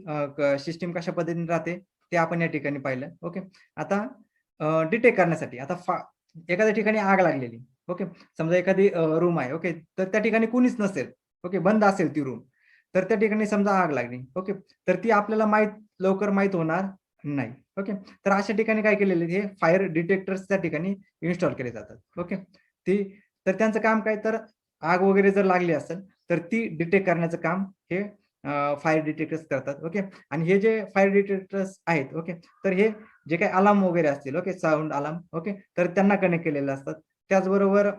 [SPEAKER 1] सिस्टीम कशा पद्धतीने राहते ते आपण या ठिकाणी पाहिलं. ओके. आता डिटेक्ट करण्यासाठी आता एखाद्या ठिकाणी आग लागलेली ओके, समजा एखादी रूम आहे ओके, तर त्या ठिकाणी कुणीच नसेल ओके, बंद असेल ती रूम, तर त्या ठिकाणी समजा आग लागली ओके, तर ती आपल्याला लवकर माहित होणार नाही. ओके. तर अशा ठिकाणी काय केलेले हे फायर डिटेक्टर्स त्या ठिकाणी इन्स्टॉल केले जातात. ओके. ती तर त्यांचं काम काय, तर आग वगैरे जर लागली असेल तर ती डिटेक्ट करण्याचं काम हे फायर डिटेक्टर्स करतात. ओके. आणि हे जे फायर डिटेक्टर्स आहेत ओके, तर हे जे काही अलार्म वगैरे असतील ओके, साऊंड अलार्म ओके, तर त्यांना कनेक्ट केलेले असतात. त्याचबरोबर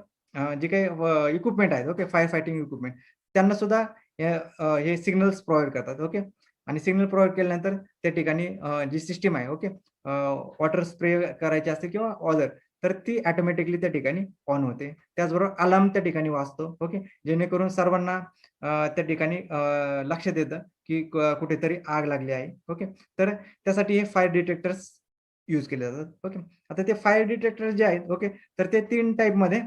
[SPEAKER 1] जे काही इक्विपमेंट आहेत ओके, फायर फायटिंग इक्विपमेंट, त्यांना सुद्धा हे सिग्नल्स प्रोव्हाइड करतात. ओके. आणि सिग्नल प्रोव्हाइड केल्यानंतर त्या ठिकाणी जी सिस्टीम आहे ओके, वॉटर स्प्रे करायची असते किंवा ऑदर, तर ती ऑटोमॅटिकली त्या ठिकाणी ऑन होते. त्याचबरोबर अलार्म त्या ठिकाणी वाजतो ओके, जेणेकरून सर्वांना त्या ठिकाणी लक्षात येतं की कुठेतरी आग लागली आहे. ओके. तर त्यासाठी हे फायर डिटेक्टर्स यूज केले जातात. ओके. आता ते फायर डिटेक्टर जे आहेत ओके, तर ते 3 टाइपमध्ये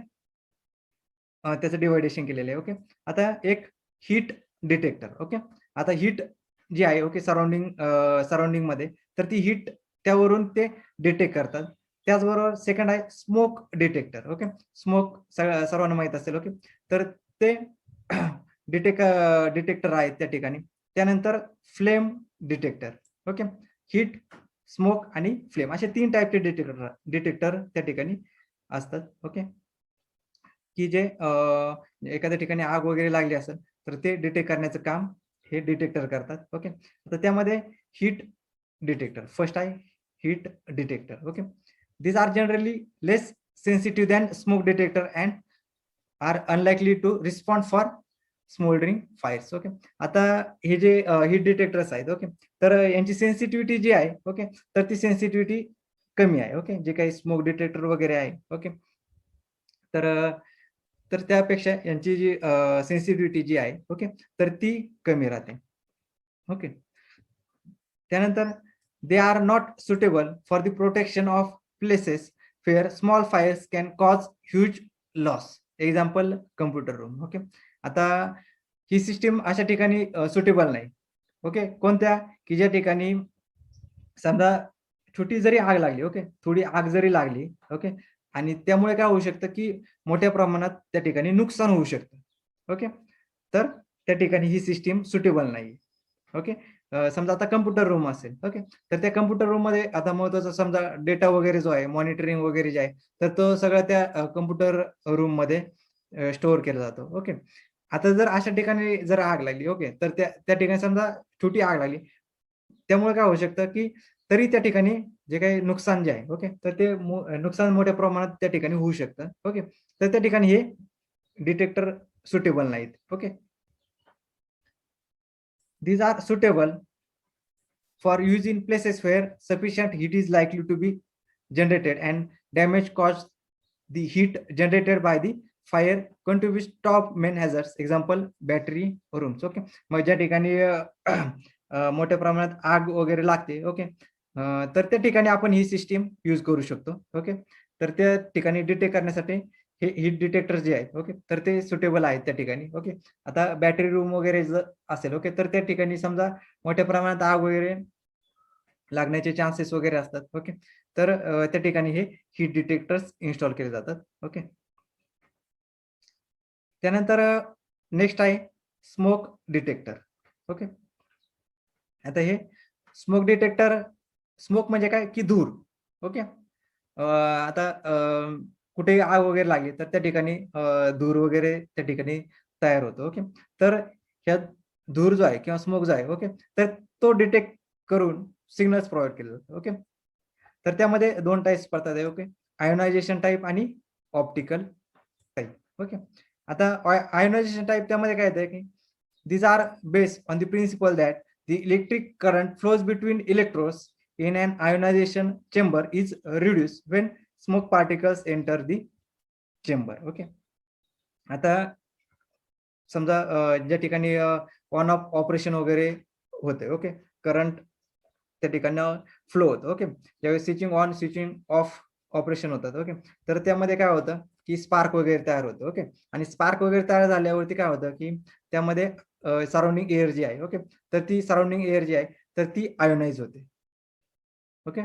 [SPEAKER 1] त्याचं डिव्हायडेशन केलेलं आहे. ओके. आता एक हीट डिटेक्टर. ओके. आता हीट जी आहे ओके, सराउंडिंगमध्ये, तर ती हीट त्यावरून ते डिटेक्ट करतात. त्याचबरोबर सेकंड आहे स्मोक डिटेक्टर. ओके. स्मोक सर्वांना माहीत असेल. ओके. तर ते डिटेक्टर आहेत त्या ठिकाणी. त्यानंतर flame detector. Okay. Heat, smoke आणि फ्लेम असे 3 टाइपचे डिटेक्टर त्या ठिकाणी असतात. ओके. की जे एखाद्या ठिकाणी आग वगैरे लागली असेल, तर ते डिटेक्ट करण्याचं काम हे डिटेक्टर करतात. ओके. तर त्यामध्ये हीट डिटेक्टर फर्स्ट आहे, heat detector. Okay. These are generally less sensitive than smoke detector and are unlikely to respond for smouldering fires. Okay. आता हे जे हीट डिटेक्टर्स आहेत ओके, तर यांची सेन्सिटिव्हिटी जी आहे ओके, तर ती सेन्सिटिव्हिटी कमी आहे. ओके. जे काही स्मोक डिटेक्टर वगैरे आहे ओके, तर तर त्यापेक्षा यांची जी सेन्सिटिव्हिटी जी आहे ओके, तर ती कमी राहते. ओके. त्यानंतर they are not suitable for the protection of places where small fires can cause huge loss. Example computer room. Okay. आता ही सिस्टीम अशा ठिकाणी सुटेबल नाही. ओके. कोणत्या, की ज्या ठिकाणी समजा छोटी जरी आग लागली ओके, थोडी आग जरी लागली ओके, आणि त्यामुळे काय होऊ शकतं की मोठ्या प्रमाणात त्या ठिकाणी नुकसान होऊ शकतं. ओके. तर त्या ठिकाणी ही सिस्टीम सुटेबल नाही. ओके. समजा आता कम्प्युटर रूम असेल ओके, तर त्या कम्प्युटर रूममध्ये आता महत्त्वाचा समजा डेटा वगैरे जो आहे, मॉनिटरिंग वगैरे जे आहे, तर तो सगळा त्या कम्प्युटर रूममध्ये स्टोअर केला जातो. ओके. आता जर अशा ठिकाणी जर आग लागली ओके, तर त्या त्या ठिकाणी समजा छोटी आग लागली, त्यामुळे काय होऊ शकतं की तरी त्या ठिकाणी जे काही नुकसान जे आहे ओके, तर ते नुकसान मोठ्या प्रमाणात त्या ठिकाणी होऊ शकतं. ओके. तर त्या ठिकाणी हे डिटेक्टर सुटेबल नाहीत. Okay. These are suitable for use in places where sufficient heat is likely to be generated and damage caused the heat generated by the fire contributes top main hazards. Example battery rooms. Okay. मग ज्या ठिकाणी मोठ्या प्रमाणात आग वगैरे लागते okay, तर त्या ठिकाणी आपण ही सिस्टीम यूज करू शकतो. ओके. तर त्या ठिकाणी डिटेक्ट करण्यासाठी हे हीट डिटेक्टर जे आहेत ओके, तर ते सुटेबल आहेत त्या ठिकाणी. ओके. आता बॅटरी रूम वगैरे जर असेल ओके, तर त्या ठिकाणी समजा मोठ्या प्रमाणात आग वगैरे लागण्याचे चान्सेस वगैरे असतात. ओके. तर त्या ठिकाणी हे हीट डिटेक्टर्स इन्स्टॉल केले जातात. ओके. त्यानंतर नेक्स्ट आहे स्मोक डिटेक्टर. ओके. आता हे स्मोक डिटेक्टर, स्मोक म्हणजे काय, की धूर. ओके. आता कुठेही आग वगैरे लागली तर त्या ठिकाणी धूर वगैरे त्या ठिकाणी तयार होतो. ओके. तर ह्या धूर जो आहे किंवा स्मोक जो आहे ओके, तर तो डिटेक्ट करून सिग्नल्स प्रोव्हाईड केले जातात. ओके. तर त्यामध्ये दोन टाईप्स पडतात. ओके, आयोनायझेशन टाईप आणि ऑप्टिकल टाईप. ओके, आता आयोनायझेशन टाईप त्यामध्ये काय येतं की these are based on the principle that the electric current flows between electrodes in an ionization chamber is reduced when smoke particles enter the chamber. Okay, आता समजा ज्या ठिकाणी on off operation वगैरे होते. ओके, करंट त्या ठिकाणी flow होतो. Okay, ज्यावेळेस switching on switching off operation होतात. ओके, तर त्यामध्ये काय होतं की स्पार्क वगैरे तयार होतं. ओके, आणि स्पार्क वगैरे तयार झाल्यावरती काय होतं की त्यामध्ये सराउंडिंग एअर जी आहे. ओके, तर ती सराउंडिंग एअर जी आहे तर ती आयोनाइज होते. ओके,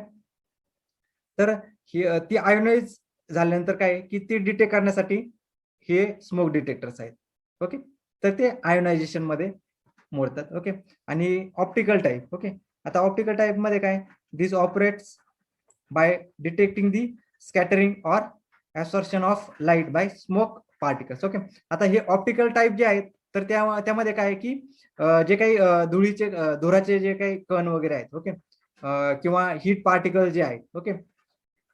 [SPEAKER 1] तर ही ती आयोनाइज झाल्यानंतर काय की ती डिटेक्ट करण्यासाठी हे स्मोक डिटेक्टर्स आहेत. ओके, तर ते आयोनायझेशन मध्ये मोडतात. ओके, आणि ऑप्टिकल टाईप. ओके, आता ऑप्टिकल टाईप मध्ये काय this operates by detecting the scattering or absorption of light by smoke particles. Okay, आता हे ऑप्टिकल टाईप जे आहेत तर त्यामध्ये काय की जे काही धुराचे जे काही कण वगैरे आहेत. ओके, किंवा हीट पार्टिकल जे आहेत. ओके,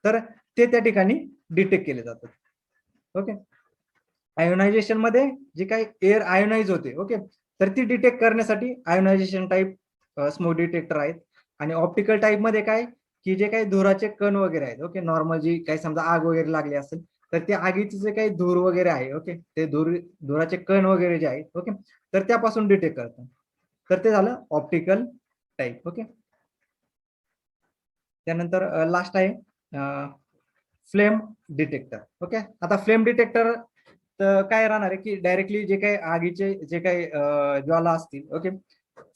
[SPEAKER 1] तर ते त्या ठिकाणी डिटेक्ट केले जातात. ओके, आयोनायझेशन मध्ये जे काही एअर आयोनाइज होते. ओके, तर ती डिटेक्ट करण्यासाठी आयोनायझेशन टाईप स्मोक डिटेक्टर आहेत. आणि ऑप्टिकल टाईप मध्ये काय की जे काही धुराचे कण वगैरे आहेत. ओके, नॉर्मल जी काही समजा आग वगैरे लागली असेल तर त्या आगीचे जे काही धूर वगैरे आहे. ओके, ते धुराचे कण वगैरे जे आहेत. ओके, तर त्यापासून डिटेक्ट करतात. तर ते झालं ऑप्टिकल टाईप. ओके, त्यानंतर लास्ट आहे फ्लेम डिटेक्टर. ओके, आता फ्लेम डिटेक्टर तर काय राहणार आहे की डायरेक्टली जे काही आगीचे जे काही ज्वाला असतील. ओके,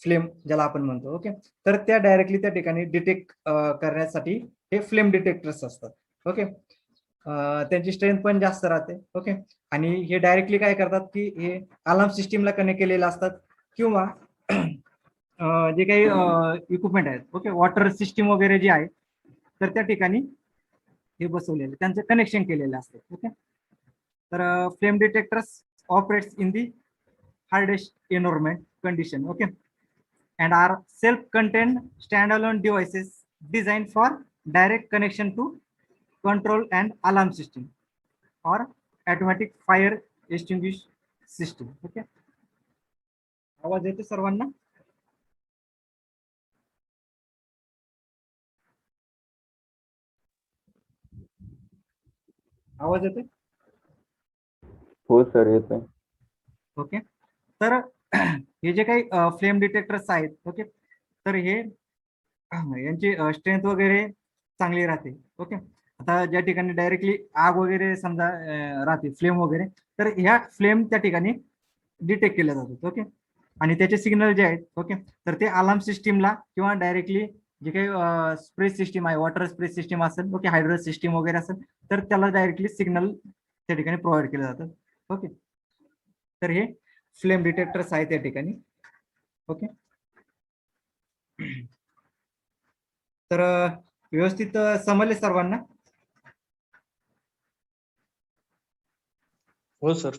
[SPEAKER 1] फ्लेम ज्याला आपण म्हणतो. ओके, तर त्या डायरेक्टली त्या ठिकाणी डिटेक्ट करण्यासाठी हे फ्लेम डिटेक्टर्स असतात. ओके, त्यांची स्ट्रेंथ पण जास्त राहते. ओके, आणि हे डायरेक्टली काय करतात की हे अलार्म सिस्टीमला कनेक्ट केलेले असतात किंवा जे काही इक्विपमेंट आहेत. ओके, वॉटर सिस्टीम वगैरे जे आहे तर त्या ठिकाणी हे बसवलेले त्यांचं कनेक्शन केलेलं असतं. ओके, तर flame detectors operates in the hardest environment condition. Okay, and are self-contained standalone devices designed for direct connection to control and alarm system or automatic fire extinguish system. Okay, आवाज येतो सर्वांना? आवाज येतोय?
[SPEAKER 2] हो sir, येतोय.
[SPEAKER 1] Okay, तर हे जे काही फ्लेम डिटेक्टर्स आहेत. ओके, तर हे यांची स्ट्रेंथ वगैरे चांगली राहते. ओके, आता ज्या ठिकाणी डायरेक्टली आग वगैरे समजा राहते फ्लेम वगैरे तर ह्या फ्लेम त्या ठिकाणी डिटेक्ट केल्या जातात. ओके, आणि त्याचे सिग्नल जे आहेत. ओके, तर ते अलार्म सिस्टीमला किंवा डायरेक्टली जे काही स्प्रे सिस्टीम आहे वॉटर स्प्रे सिस्टीम असेल. ओके, हायड्रो सिस्टीम वगैरे असेल तर त्याला डायरेक्टली सिग्नल त्या ठिकाणी प्रोव्हाइड केले जातात. ओके, तर हे फ्लेम डिटेक्टर्स आहे त्या ठिकाणी. ओके, तर व्यवस्थित समजले सर्वांना?
[SPEAKER 2] हो सर.